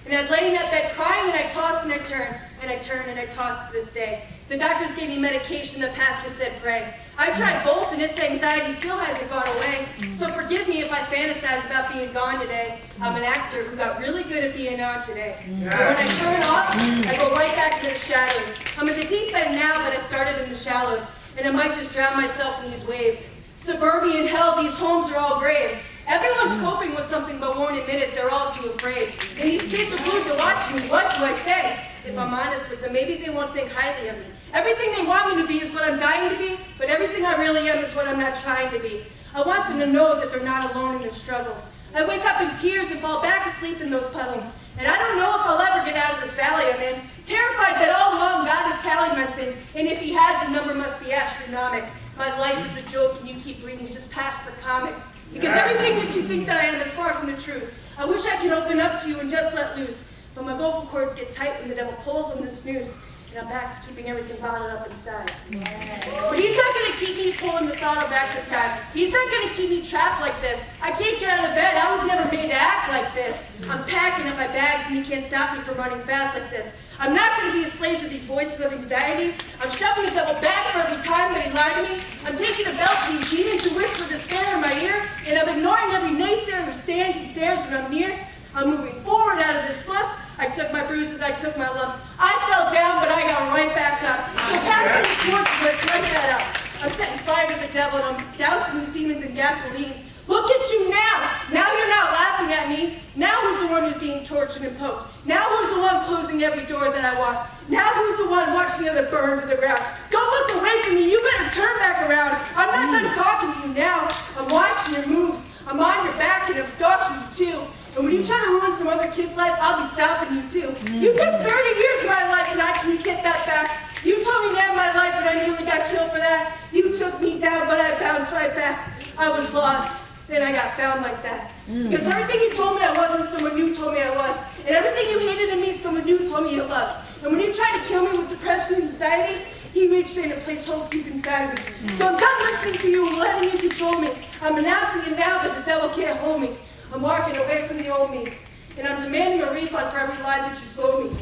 And I'd lay in that bed crying, and I'd toss and I'd turn, and I'd turn and I'd toss to this day. The doctors gave me medication, the pastor said pray. I tried both, and this anxiety still hasn't gone away. So forgive me if I fantasize about being gone today. I'm an actor who got really good at being on today. But when I turn off, I go right back into the shadows. I'm in the deep end now, but I started in the shallows, and I might just drown myself in these waves. Suburban hell, these homes are all graves. Everyone's coping with something but won't admit it, they're all too afraid. And these kids are glued to watch me, what do I say? If I'm honest with them, maybe they won't think highly of me. Everything they want me to be is what I'm dying to be, but everything I really am is what I'm not trying to be. I want them to know that they're not alone in their struggles. I wake up in tears and fall back asleep in those puddles. And I don't know if I'll ever get out of this valley I'm in. Terrified that all along God has tallied my sins, and if he has, the number must be astronomic. My life is a joke and you keep breathing just past the comic. Because everything that you think that I am is far from the truth. I wish I could open up to you and just let loose. But my vocal cords get tight when the devil pulls on the snooze. And I'm back to keeping everything bottled up inside. But he's not going to keep me pulling the throttle back this time. He's not going to keep me trapped like this. I can't get out of bed. I was never made to act like this. I'm packing up my bags and you can't stop me from running fast like this. I'm not going to be a slave to these voices of anxiety. I'm shoving the devil back for every time that he lied to me. I'm taking a belt to these demons who whisper despair in my ear. And I'm ignoring every naysayer who stands and stares when I'm near. I'm moving forward out of this slip. I took my bruises, I took my lumps. I fell down, but I got right back up. So passing the torch, let's light that up. I'm setting fire to the devil, and I'm dousing these demons in gasoline. Look at you now. Now you're not laughing at me. Now who's the one who's being tortured and poked? Now who's the one closing every door that I want? Now who's the one watching the other burn to the ground? Don't look away from me. You better turn back around. I'm not done talking to you now. I'm watching your moves. I'm on your back, and I'm stalking you too. And when you try to ruin some other kid's life, I'll be stopping you too. You took 30 years of my life and I can get that back. You told me to end my life and I nearly got killed for that. You took me down, but I bounced right back. I was lost, then I got found like that. Because everything you told me I wasn't, someone new told me I was. And everything you hated in me, someone new told me you loved. And when you tried to kill me with depression and anxiety, he reached in and placed hope deep inside of me. So I'm done listening to you and letting you control me. I'm announcing it now that the devil can't hold me. I'm walking away from the old me, and I'm demanding a refund for every lie that you sold me.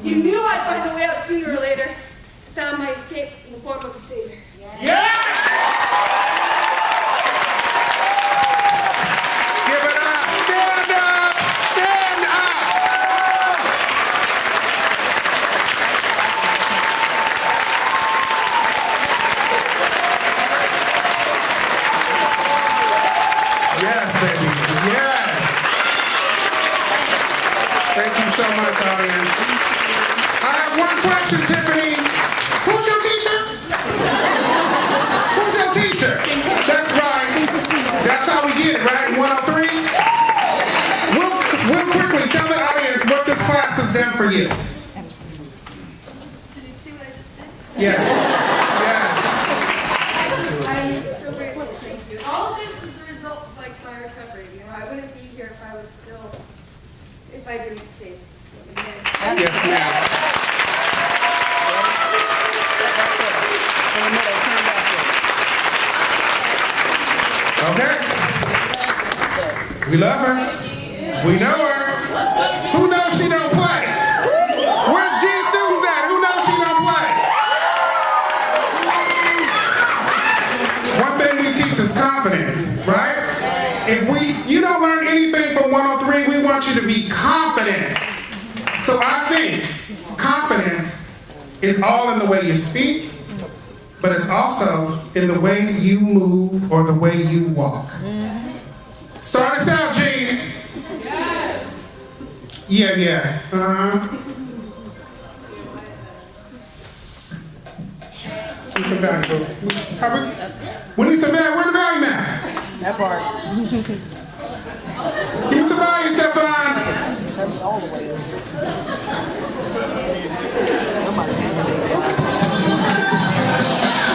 You knew I'd find a way out sooner or later. Found my escape in the form of a savior. Yeah! Give it up! Stand up! Stand up! Yes, baby. Yes. Thank you so much, audience. I have one question, Tiffany. Who's your teacher? Who's your teacher? That's right. That's how we get it, right? 103? Real quickly, tell the audience what this class has done for you. Did you see what I just did? Yes. Yes. I'm so grateful. Thank you. All of this is a result of like my recovery. You know, I wouldn't be here if I was still, if I didn't face it. Yes, ma'am. Okay. We love her. We know her. Who knows she don't play? Where's G students at? Who knows she don't play? One thing we teach is confidence, right? If you don't learn anything from 103, we want you to be confident. So I think confidence is all in the way you speak, but it's also in the way you move or the way you walk. Start us out, Gene. Yeah. Need some value. We need some value. Where's the value at? That part. Give me some value, Stefan. All the way.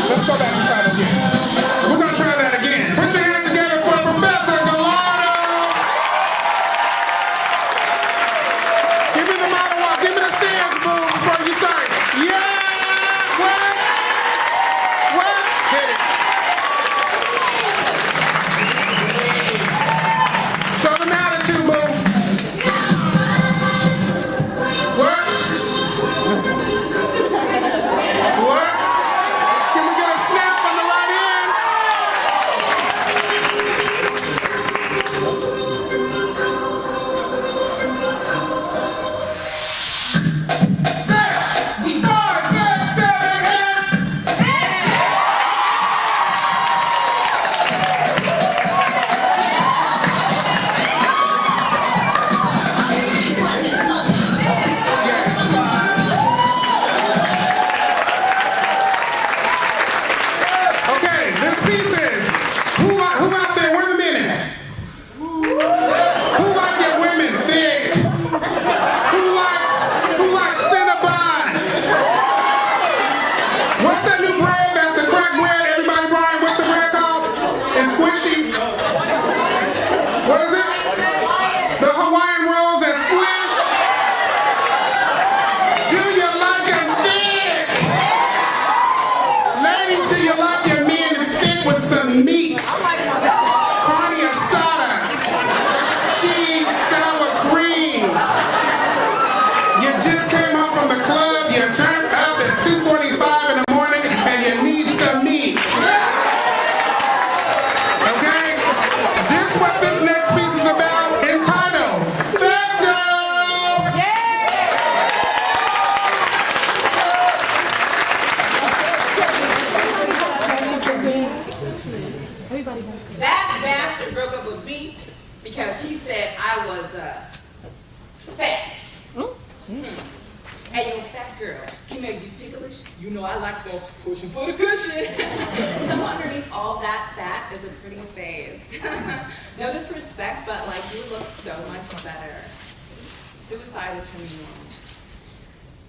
Let's go back and try that again. We're gonna try that again. Put your hands together for Professor Gallardo. Give me the model walk. Give me the stance move before you start. Yeah. What? Hit it. Show them attitude, boo. What? What? Can we get a snap on the right hand? Okay, this piece is who out there? Where the men at? Who like their women thick? Who likes Cinnabon? What's that new bread? That's the crack bread. Everybody, Brian, what's the bread called? It's squishy. What is it? The Hawaiian rolls that squish. Do you like them thick? Ladies, do you like your men thick with some meat? Carne asada. Cheese, sour cream. You just came home from the club, you turned up, it's 2:45 in the morning, and you need some meat. Okay? This is what this next piece is about, entitled Fat Girl. That bastard broke up with me because he said I was fat. Hey, yo, fat girl, come here, you ticklish? You know I like the pushing for the cushion. So underneath all that fat is a pretty face. No disrespect, but like you look so much better. Suicide is her new norm.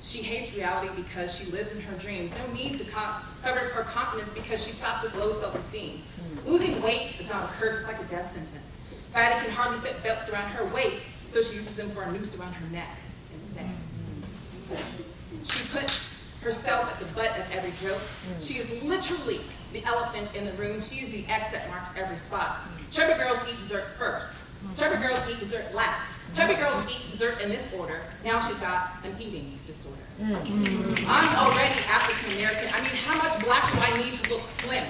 She hates reality because she lives in her dreams. No need to cover her confidence because she practices low self-esteem. Losing weight is not a curse, it's like a death sentence. Fatty can hardly fit belts around her waist, so she uses them for a noose around her neck instead. She puts herself at the butt of every joke. She is literally the elephant in the room. She is the X that marks every spot. Chubby girls eat dessert first. Chubby girls eat dessert last. Chubby girls eat dessert in this order. Now she's got an eating disorder. I'm already African American. I mean, how much black do I need to look slim?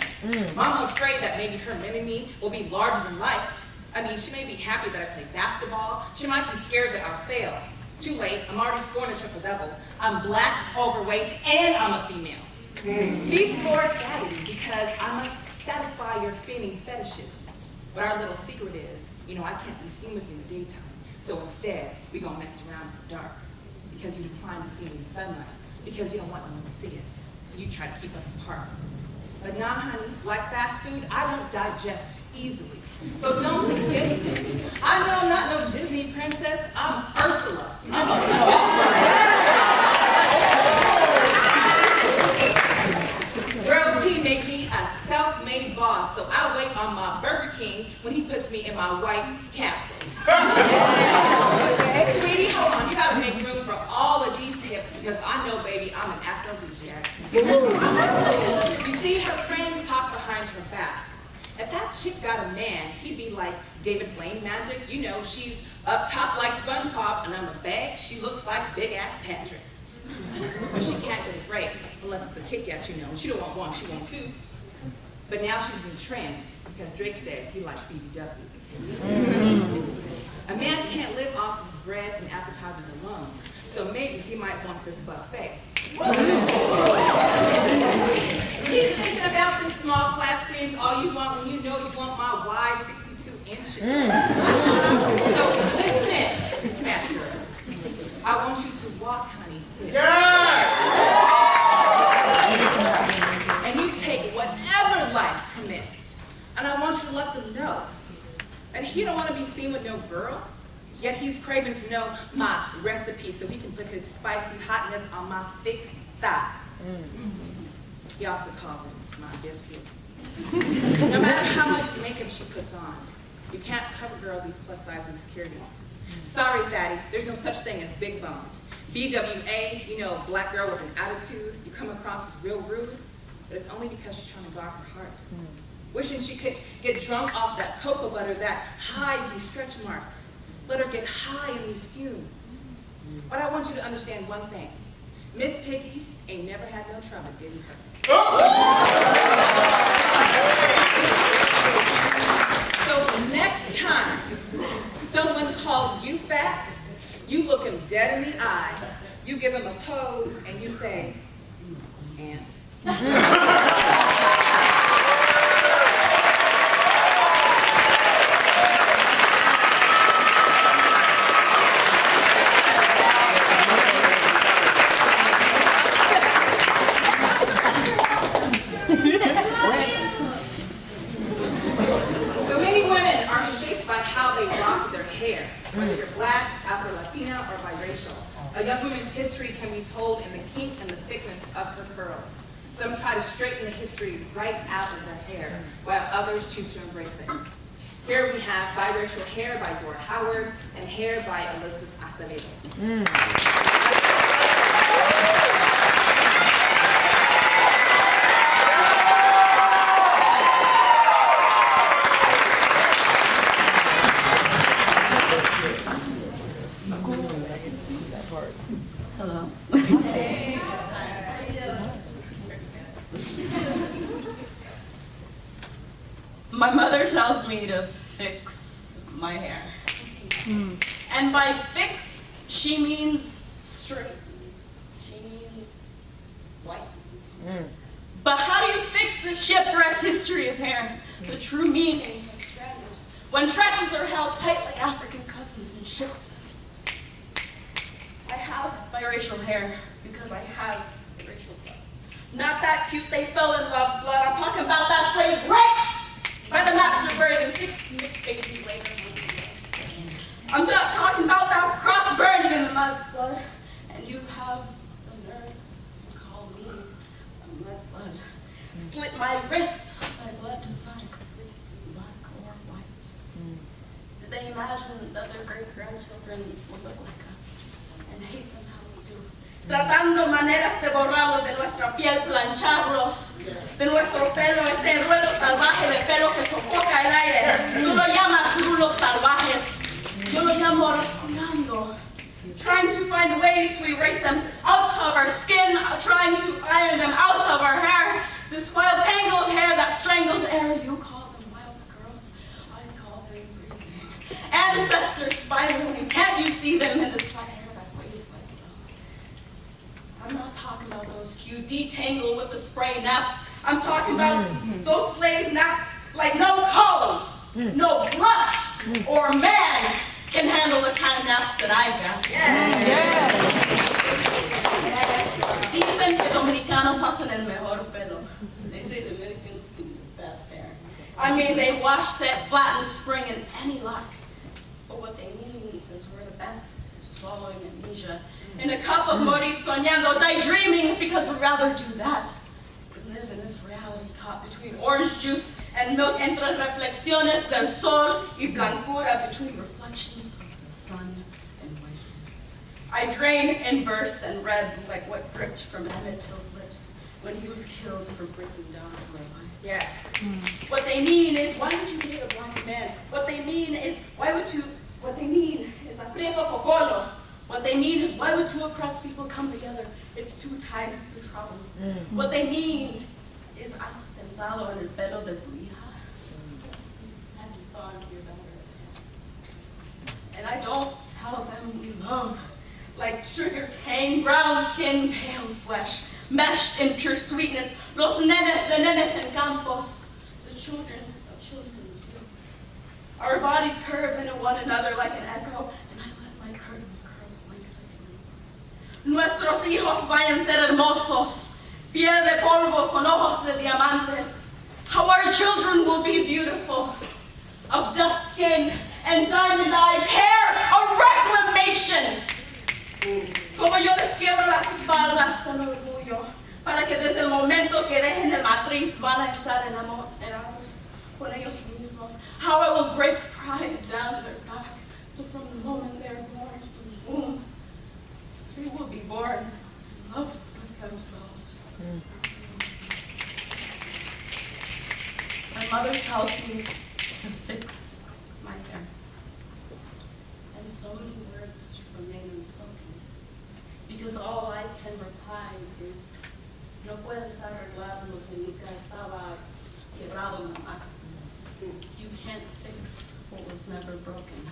I'm afraid that maybe her mini-me will be larger than life. I mean, she may be happy that I play basketball. She might be scared that I'll fail. Too late, I'm already scoring a triple-double. I'm black, overweight, and I'm a female. These boards daddy because I must satisfy your feigning fetishes. But our little secret is, you know, I can't be seen with you in the daytime. So instead, we're gonna mess around in the dark. Because you decline to see me in the sunlight. Because you don't want no one to see us. So you try to keep us apart. But now, honey, like fast food, I don't digest easily. So don't diss me. I know I'm not no Disney princess. I'm Ursula. I'm a Girl T made me a self-made boss, so I wait on my Burger King when he puts me in my white castle. Hey, sweetie, hold on. You gotta make room for all of these hips because I know, baby, I'm an aphrodisiac. You see, her friends talk behind her back. If that chick got a man, he'd be like David Blaine magic. You know, she's up top like SpongeBob, and on the back, she looks like Big Ass Patrick. But she can't get a break unless it's a Kit Kat, you know. She don't want one, she wants two. But now she's been trimmed because Drake said he likes BBWs. A man can't live off of bread and appetizers alone, so maybe he might want this buffet. Keep thinking about them small flat screens all you want when you know you want my wide 62 inches. So listen, fat girls. I want you to walk, honey. And you take whatever life commits. And I want you to let them know that he don't want to be seen with no girl. Yet he's craving to know my recipe so he can put his spicy hotness on my thick thighs. He also calls them my biscuits. No matter how much makeup she puts on, you can't cover girl these plus size insecurities. Sorry, fatty, there's no such thing as big boned. BWA, you know, black girl with an attitude, you come across as real rude, but it's only because she's trying to guard her heart. Wishing she could get drunk off that cocoa butter that hides these stretch marks. Let her get high in these fumes. But I want you to understand one thing. Miss Piggy ain't never had no trouble getting her. So next time someone calls you fat, you look him dead in the eye, you give him a pose, and you say, "Aunt." So many women are shaped by how they rock their hair, whether you're black, Afro-Latina, or biracial. A young woman's history can be told in the kink and the thickness of her curls. Some try to straighten the history right out of their hair, while others choose to embrace it. Here we have Biracial Hair by Zora Howard and Hair by Elizabeth Acevedo. Hello. My mother tells me to fix my hair. And by fix, she means straight. She means white. But how do you fix the shipwrecked history of hair? The true meaning of stranded. When tresses are held tight like African cousins and shipped. I have biracial hair because I have racial blood. Not that cute they fell in love blood. I'm talking about that slave raped by the master bird and 6 mixed babies later. I'm not talking about that cross burning in the mud blood. And you have the nerve to call me a mud blood. Slit my wrist, my blood decides if it's black or white. Did they imagine that their great-grandchildren would look like us? And hate them how we do. Tratando maneras de borrarlos de nuestra piel, plancharlos, de nuestro pelo, este ruedo salvaje de pelo que sofoca el aire. Tú lo llamas rulos salvajes. Yo lo llamo respirando. Trying to find ways to erase them out of our skin, trying to iron them out of our hair. This wild tangle of hair that strangles air. You call them wild girls, I call them breathing. Ancestors spiraling, can't you see them in this flat hair that waves like love? I'm not talking about those cute detangle with the spray naps. I'm talking about those slave naps like no comb, no brush, or man can handle the kind of naps that I've got. Dicen que dominicanos hacen el mejor pelo. They say the Dominicans do the best hair. I mean, they wash, set, flatten the spring in any luck. But what they mean is we're the best at swallowing amnesia. In a cup of morir soñando, daydreaming, because we'd rather do that than live in this reality caught between orange juice and milk, entre reflexiones del sol y blancura, between reflections of the sun and whiteness. I drain in verse and red like what dripped from Emmett Till's lips when he was killed for breaking down my life. Yeah. What they mean is, why would you hate a black man? What they mean is, what they mean is, aprieto cocolo. What they mean is, why would two oppressed people come together? It's 2 times the trouble. What they mean is, has pensado en el pelo de tu hija? Have you thought of your daughter's hair? And I don't tell them we love like sugar cane, brown skin, pale flesh, meshed in pure sweetness. Los nenes de nenes en campos, the children of children in the fields. Our bodies curve into one another like an echo, and I let my curtain curls blanket us in. Nuestros hijos vayan ser hermosos, piel de polvo con ojos de diamantes. How our children will be beautiful, of dust skin and diamond eyes, hair, a reclamation. Como yo les quiero las espaldas con orgullo, para que desde el momento que dejen el matriz van a estar enamorados con ellos mismos. How I will break pride down their back, so from the moment they're born to the womb, they will be born to love themselves. My mother tells me to fix my hair, and so many words remain unspoken, because all I can reply is, no puedes arreglar lo que nunca estaba quebrado, mamá. You can't fix what was never broken.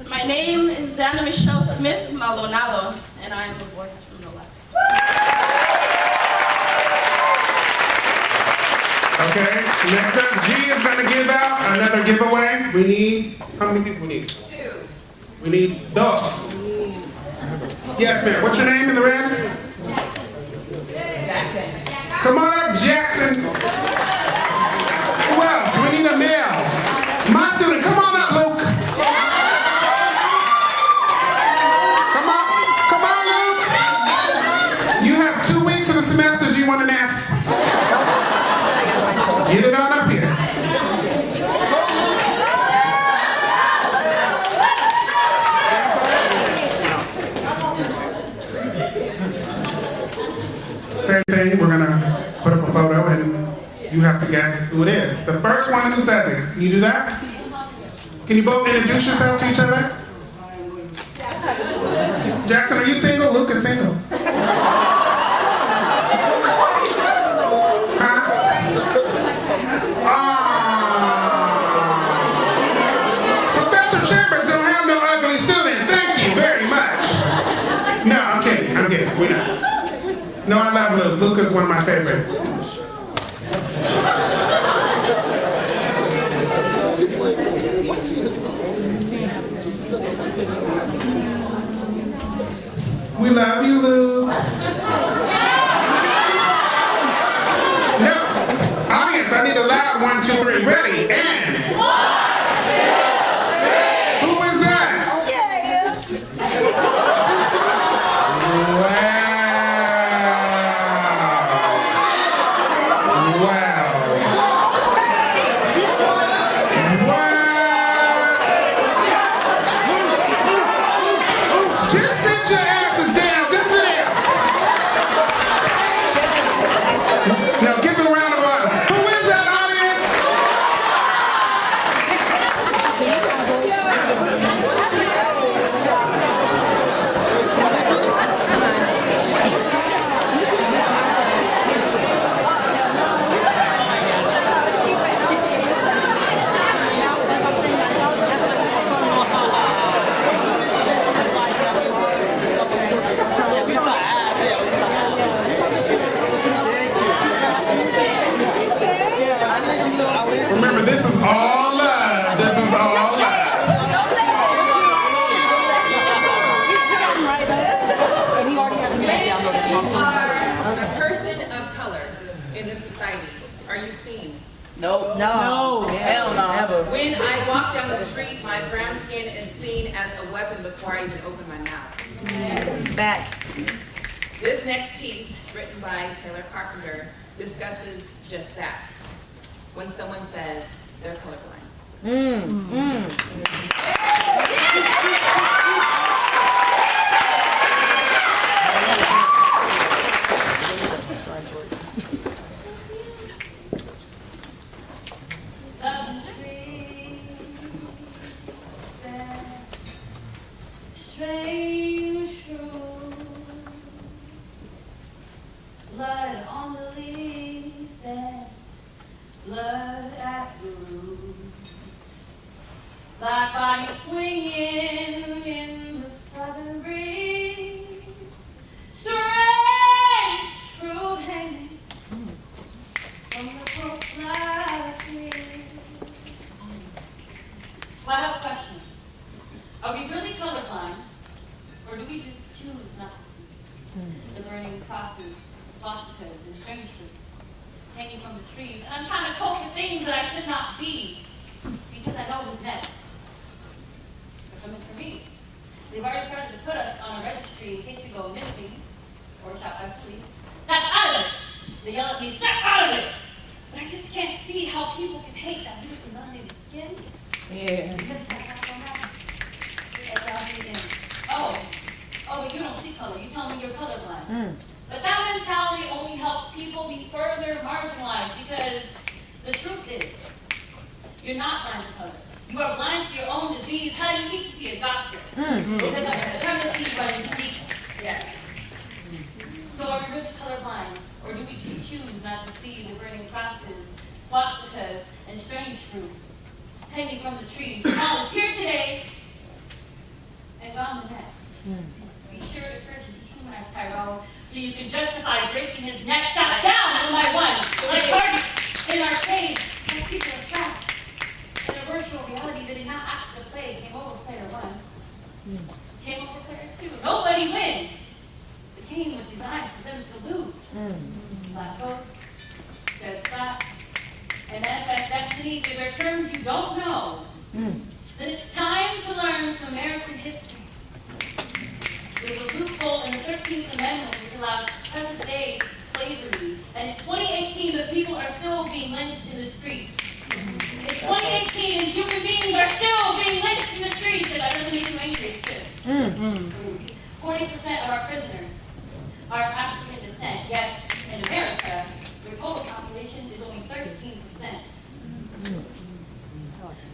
My name is Dana Michelle Smith Maldonado, and I am the voice from the left. Okay, next up, G is going to give out another giveaway. We need, how many people we need? 2. We need dos. Yes, ma'am. What's your name in the red? Jackson. Come on up, Jackson. Who else? We need a male. My student, come on up, Luke. Come on, Luke. You have 2 weeks of the semester. Do you want an F? Get it on up here. Same thing, we're gonna put up a photo and you have to guess who it is. The first one who says it. Can you do that? Can you both introduce yourself to each other? Jackson, are you single? Luke is single. Professor Chambers don't have no ugly student. Thank you very much. No, I'm kidding. I'm kidding. We're not. No, I love Luke. Luke is one of my favorites. We love you, Luke. No. Audience, I need a loud 1, 2, 3. Ready? And. 1, 2, 3. Who is that? Just sit your asses down. Just sit down. Now give them a round of applause. Who is that, audience? Remember, this is all love. This is all love. You are a person of color in this society. Are you seen? No. Hell no. Never. When I walk down the street, my brown skin is seen as a weapon before I even open my mouth. Back. This next piece, written by Taylor Carpenter, discusses just that. When someone says they're colorblind. Strange rules, blood on the leaves and blood at the roots. Like finding burning crosses, swastikas, and strange fruit hanging from the trees. And I'm trying to cope with things that I should not be because I know who's next. They're coming for me. They've already started to put us on a registry in case we go missing or shot by police. Snap out of it! They yell at me, snap out of it! But I just can't see how people can hate that beautiful melanated skin. Yeah. Because I have one eye. It drives me in. Oh, but you don't see color. You tell me you're colorblind. But that mentality only helps people be further marginalized because the truth is, you're not blind to color. You are blind to your own disease. How do you need to see a doctor? Because I'm trying to see what you need. Yes. So are we really colorblind? Or do we just choose not to see the burning crosses, swastikas, and strange fruit hanging from the trees? All is here today and gone the next. Be sure to first dehumanize Tyrone so you can justify breaking his neck, shot down one by one, like targets in arcades, like people are trapped in a virtual reality that did not ask to play. Came over player one, came over player two. Nobody wins. The game was designed for them to lose. Black votes, dead spot, and manifest destiny. If there are terms you don't know, then it's time to learn some American history. There's a loophole in the 13th Amendment which allows present-day slavery, and in 2018 the people are still being lynched in the streets. In 2018 and human beings are still being lynched in the streets, and that doesn't make you angry, too. 40% of our prisoners are of African descent, yet in America, their total population is only 13%.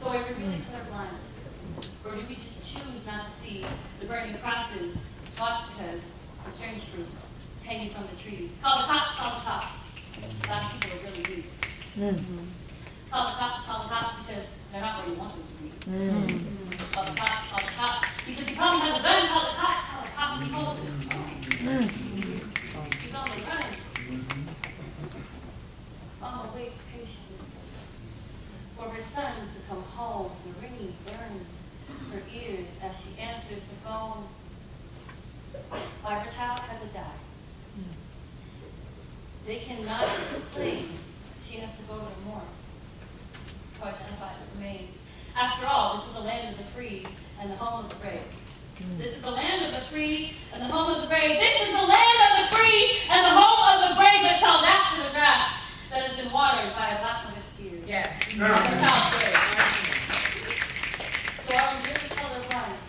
So are we really colorblind? Or do we just choose not to see the burning crosses, swastikas, and strange fruit hanging from the trees? Call the cops, call the cops. A lot of people are really weak. Call the cops because they're not where you want them to be. Call the cops, because he probably has a gun. Call the cops, he holds it. He's on the run. Mama waits patiently for her son to come home. The ringing burns her ears as she answers the phone. Why her child had to die. They cannot explain. She has to go to the morgue to identify the remains. After all, this is the land of the free and the home of the brave. This is the land of the free and the home of the brave. This is the land of the free and the home of the brave. Let's tell that to the grass that has been watered by a black mother's tears. Yes. And the child's grave. So are we really colorblind?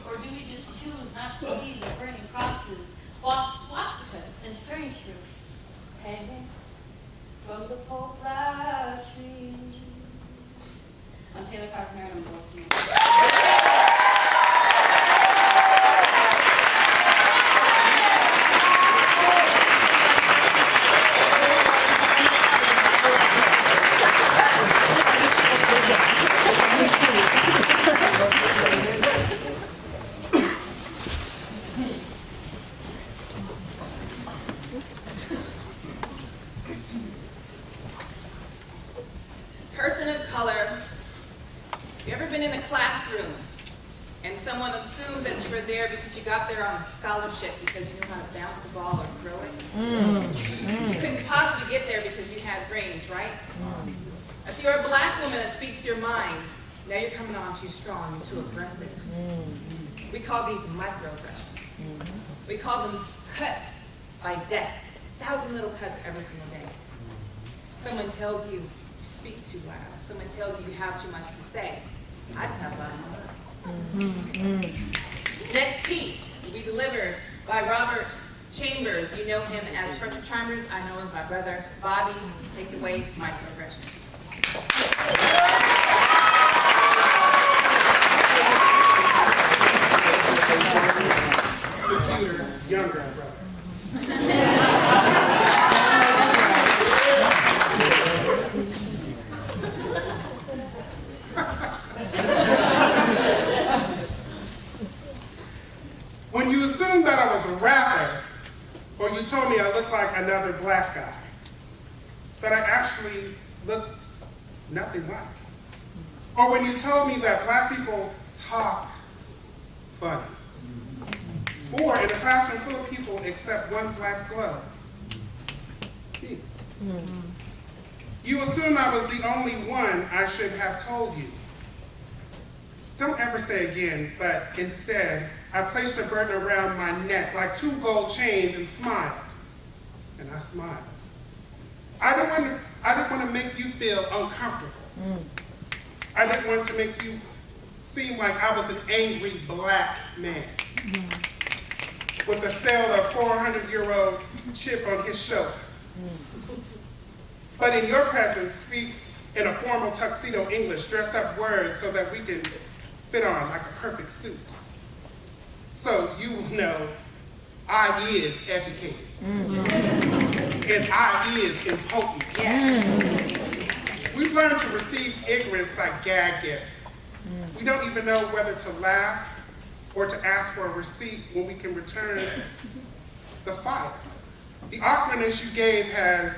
Or do we just choose not to see the burning crosses, swastikas, and strange fruit hanging from the poplar trees? I'm Taylor Carpenter, and I'm Boston. Person of color, you ever been in a classroom and someone assumed that you were there because you got there on a scholarship because you knew how to bounce the ball or throw it? You couldn't possibly get there because you had brains, right? If you're a black woman that speaks your mind, now you're coming on too strong, you're too aggressive. We call these microaggressions. We call them cuts by death. 1,000 little cuts every single day. Someone tells you speak too loud. Someone tells you you have too much to say. I just have a lot of words. Next piece will be delivered by Robert Chambers. You know him as Professor Chambers. I know him as my brother, Bobby. Take it away, microaggression. Younger brother. When you assumed that I was a rapper, or you told me I looked like another black guy, that I actually look nothing like. Or when you told me that black people talk funny. Or in a classroom full of people except one black glove. Me. You assume I was the only one I should have told you. Don't ever say again, but instead, I placed a burden around my neck like 2 gold chains and smiled. And I smiled. I didn't want to make you feel uncomfortable. I didn't want to make you seem like I was an angry black man with a still a 400-year-old chip on his shoulder. But in your presence, speak in a formal tuxedo English, dress up words so that we can fit on like a perfect suit. So you will know I is educated. And I is impotent. We've learned to receive ignorance like gag gifts. We don't even know whether to laugh or to ask for a receipt when we can return the fire. The awkwardness you gave has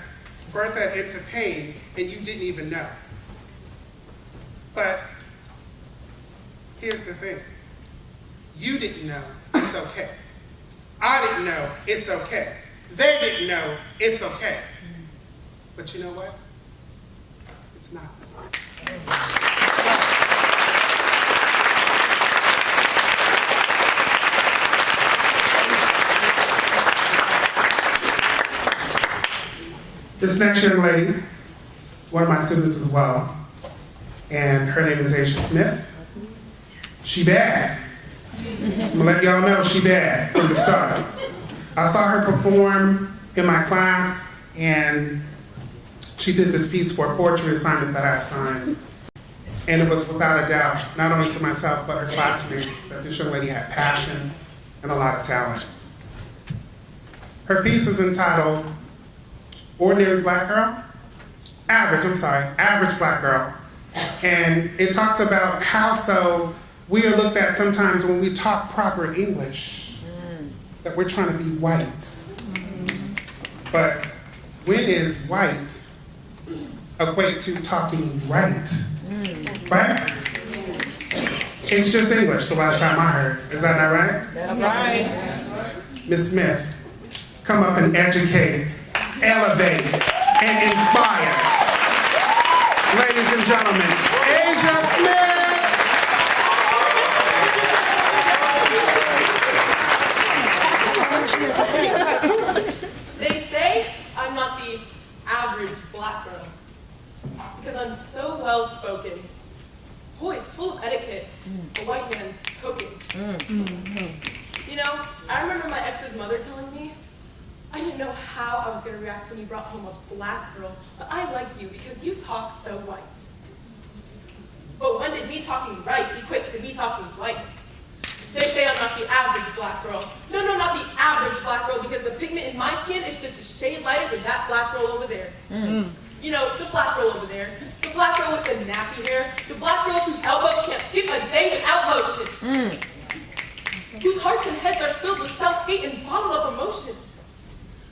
birthed that into pain, and you didn't even know. But here's the thing. You didn't know it's okay. I didn't know it's okay. They didn't know it's okay. But you know what? It's not. This next young lady, one of my students as well, and her name is Asia Smith. She bad. I'm gonna let y'all know she bad from the start. I saw her perform in my class, and she did this piece for a poetry assignment that I assigned. And it was without a doubt, not only to myself, but her classmates, that this young lady had passion and a lot of talent. Her piece is entitled, Ordinary Black Girl? Average Black Girl. And it talks about how so we are looked at sometimes when we talk proper English, that we're trying to be white. But when is white equate to talking right? Right? It's just English the last time I heard. Is that not right? That's right. Ms. Smith, come up and educate, elevate, and inspire. Ladies and gentlemen, Asia Smith! They say I'm not the average black girl because I'm so well spoken, poised, full of etiquette, a white man's token. You know, I remember my ex's mother telling me, I didn't know how I was going to react when you brought home a black girl, but I like you because you talk so white. But when did me talking right equate to me talking white? They say I'm not the average black girl. No, not the average black girl, because the pigment in my skin is just a shade lighter than that black girl over there. You know, the black girl over there, the black girl with the nappy hair, the black girls whose elbows can't skip a day without lotion, whose hearts and heads are filled with self-hate and bottled up emotions.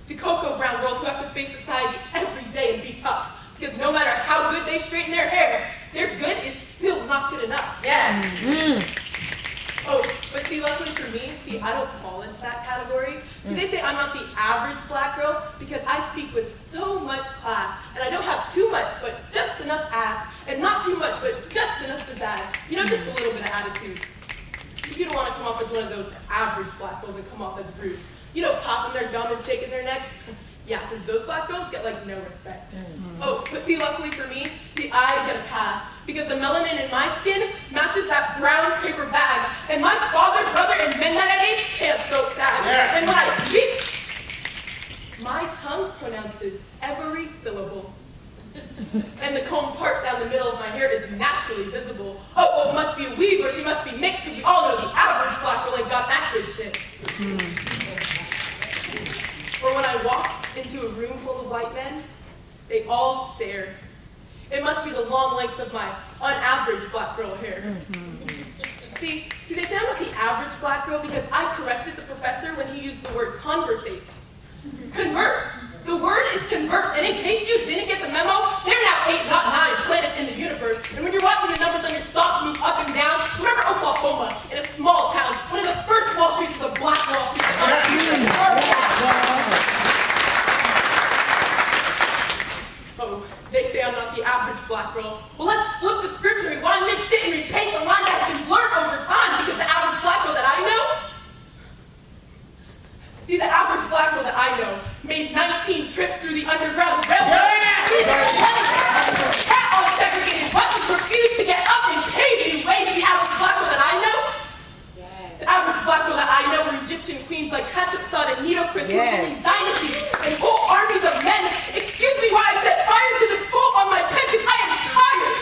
The cocoa brown girls who have to face society every day and be tough, because no matter how good they straighten their hair, their good is still not good enough. Yes. Oh, but see, luckily for me, I don't fall into that category. See, they say I'm not the average black girl because I speak with so much class, and I don't have too much, but just enough ass, and not too much, but just enough pizzazz. You know, just a little bit of attitude. You don't want to come off as one of those average black girls and come off as rude. You know, popping their gum and shaking their neck. Yeah, because those black girls get like no respect. Oh, but see, luckily for me, I get a pass because the melanin in my skin matches that brown paper bag, and my father, brother, and men that I ate can't so sad. Yeah. And when I speak, my tongue pronounces every syllable. And the comb part down the middle of my hair is naturally visible. Oh, it must be a weave or she must be mixed, because we all know the average black girl ain't got that good shit. Or when I walk into a room full of white men, they all stare. It must be the long length of my unaverage black girl hair. See, they say I'm not the average black girl because I corrected the professor when he used the word conversate. Converse. The word is converse, and in case you didn't get the memo, there are now 8, not 9 planets in the universe. And when you're watching the numbers on your stocks move up and down, remember Oklahoma, in a small town, one of the first Wall Streets was a black Wall Street. black girl. Well, let's flip the script and rewind this shit and repaint the line that's been blurred over time because the average black girl that I know, see, the average black girl that I know made 19 trips through the Underground Railroad. Cat on segregated buses refused to get up and pave any way to the average black girl that I know. The average black girl that I know were Egyptian queens like Hatshepsut and Nitocris who were ruling dynasties and whole armies of men. Excuse me while I set fire to the smoke on my pen because I am tired.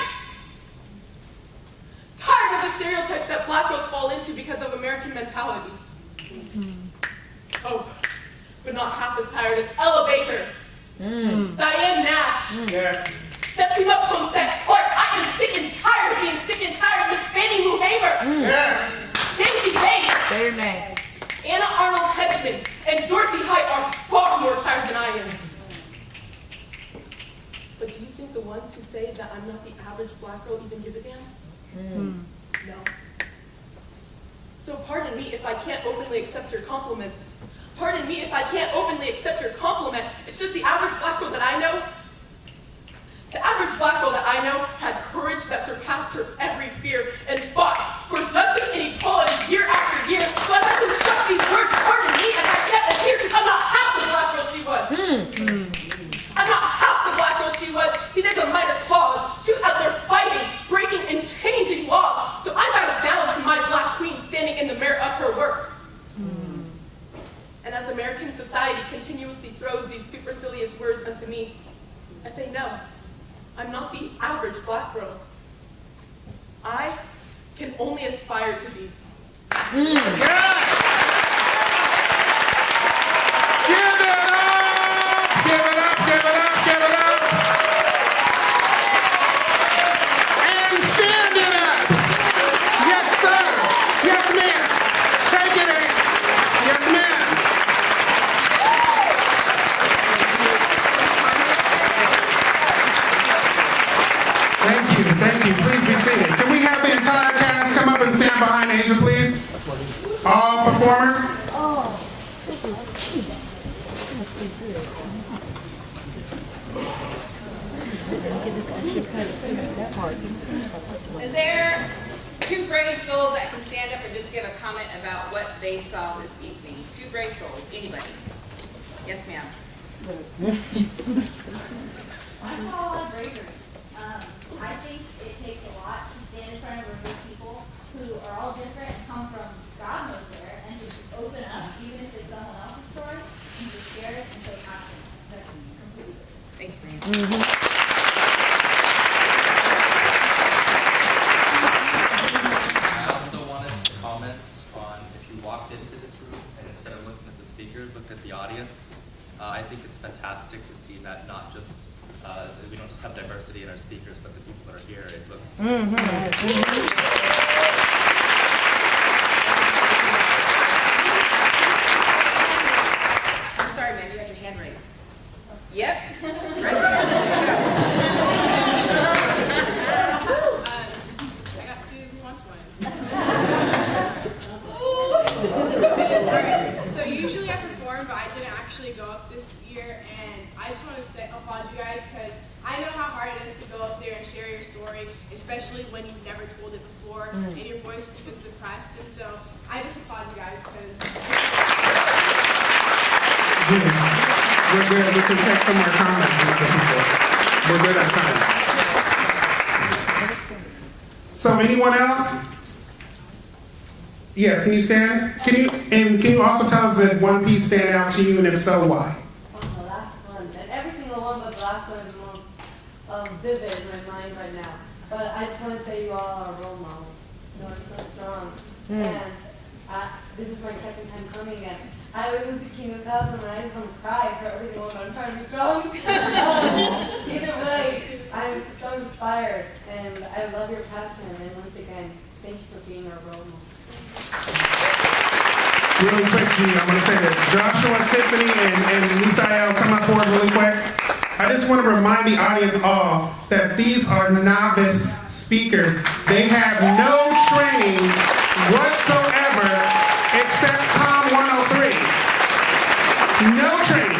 Tired of the stereotypes that black girls fall into because of American mentality. Oh, but not half as tired as Elevator. Diane Nash. Septima Ponset Clark. I am sick and tired of being sick and tired of Miss Fannie Lou Hamer. Daisy Bates. Anna Arnold Hedgeman and Dorothy Height are far more tired than I am. But do you think the ones who say that I'm not the average black girl even give a damn? No. So pardon me if I can't openly accept your compliments. Pardon me if I can't openly accept your compliment. It's just the average black girl that I know. The average black girl that I know had courage that surpassed her every fear and fought for justice and equality year after year. So as I construct these words, pardon me as I shed a tear because I'm not half the black girl she was. I'm not half the black girl she was. See, there's a might of clause. She was out there fighting, breaking, and changing laws. So I bow down to my black queen standing in the mirror of her work. And as American society continuously throws these supercilious words unto me, I say no. I'm not the average black girl. I can only aspire to be. Give it up! Give it up, give it up, give it up! And stand it up! Yes, sir! Yes, ma'am! Take it in! Yes, ma'am! Thank you. Please be seated. Can we have the entire cast come up and stand behind Angel, please? All performers? Is there two brave souls that can stand up and just give a comment about what they saw this evening? Two brave souls. Anybody? Yes, ma'am. I saw a lot of bravery. I think it takes a lot to stand in front of a group of people who are all different and come from God knows where, and to just open up, even if it's someone else's story, and to share it and take action. That's completely different. Thank you. I also wanted to comment on if you walked into this room and instead of looking at the speakers, looked at the audience. I think it's fantastic to see that not just we don't just have diversity in our speakers, but the people that are here. It looks. I'm sorry, ma'am. You had your hand raised. Yep. I got two. Who wants one? So usually I perform, but I didn't actually go up this year, and I just want to applaud you guys because I know how hard it is to go up there and share your story, especially when you've never told it before and your voice has been suppressed. And so I just applaud you guys because. We're good. We can take some more comments from other people. We're good at time. So anyone else? Yes, can you stand? Can you also tell us that one piece stand out to you, and if so, why? The last one, and every single one, but the last one is the most vivid in my mind right now. But I just want to say you all are role models. You know, you're so strong. And this is my second time coming, and I was into King of Thousand, and I just want to cry for every single one, but I'm trying to be strong. Either way, I'm so inspired, and I love your passion, and once again, thank you for being our role model. Really quick, G, I'm going to say this. Joshua, Tiffany, and Misael, come up forward really quick. I just want to remind the audience all that these are novice speakers. They have no training whatsoever except COM 103. No training.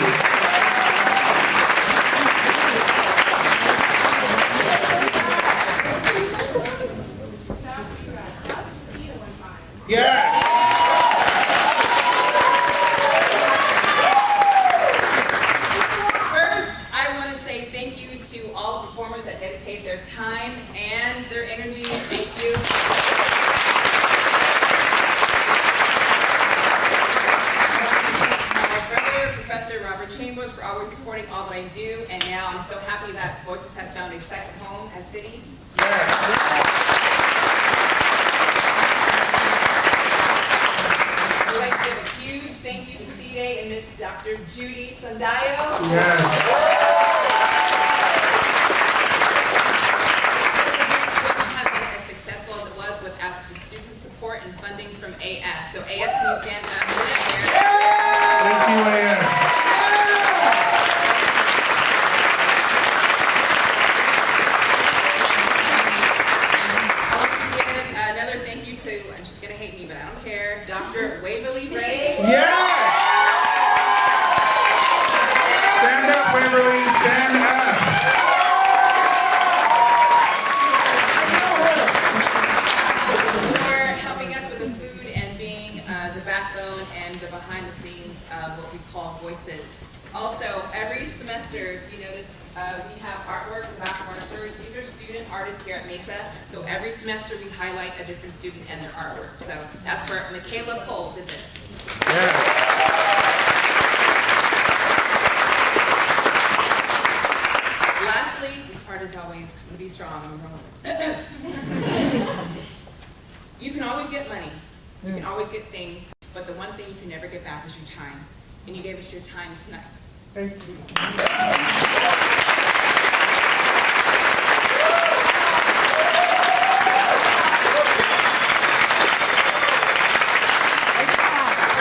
chambers for always supporting all that I do, and now I'm so happy that Voices has found a second home at City. I'd like to give a huge thank you to C-Day and Miss Dr. Judy Sandayo. Yes. Without the student support and funding from AS. So AS, can you stand up? Thank you, AS. I want to give another thank you to, and she's going to hate me, but I don't care, Dr. Waverly Ray. Yes! Stand up, Waverly, stand up. Behind the scenes of what we call Voices. Also, every semester, if you notice, we have artwork in the back of our shirts. These are student artists here at Mesa. So every semester we highlight a different student and their artwork. So that's where Michaela Cole did this. Yes. Lastly, this part is always going to be strong. You can always get money. You can always get things. But the one thing you can never get back is your time. And you gave us your time tonight. Thank you.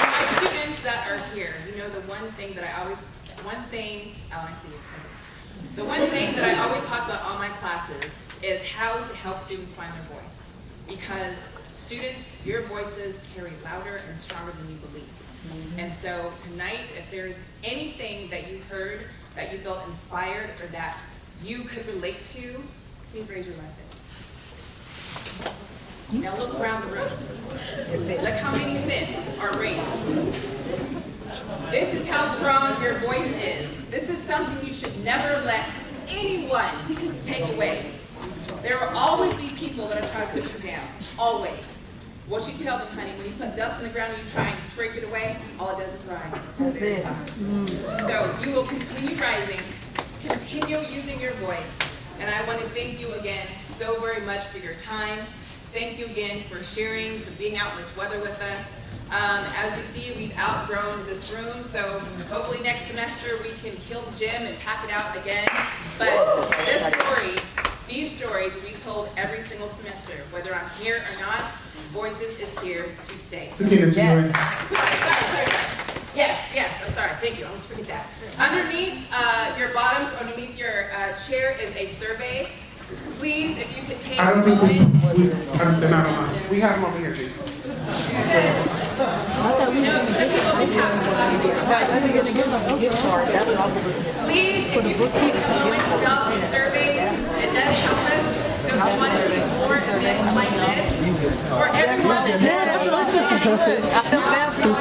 My students that are here, you know the one thing that I always talk about all my classes is how to help students find their voice. Because students, your voices carry louder and stronger than you believe. And so tonight, if there's anything that you heard that you felt inspired or that you could relate to, please raise your left hand. Now look around the room. Look how many fists are raised. This is how strong your voice is. This is something you should never let anyone take away. There will always be people that are trying to put you down. Always. What you tell them, honey, when you put dust on the ground and you try and scrape it away, all it does is rise. That's it. So you will continue rising, continue using your voice. And I want to thank you again so very much for your time. Thank you again for sharing, for being out in this weather with us. As you see, we've outgrown this room, so hopefully next semester we can kill the gym and pack it out again. But this story, these stories will be told every single semester, whether I'm here or not. Voices is here to stay. Yes, I'm sorry. Thank you. I almost forget that. Underneath your bottoms, underneath your chair is a survey. Please, if you could take a moment. They're not online. We have them over here, Chief. Please, if you could take a moment to fill out these surveys, it does help us. So if you want to see more events like this, or everyone that that's what I said. I felt bad for you.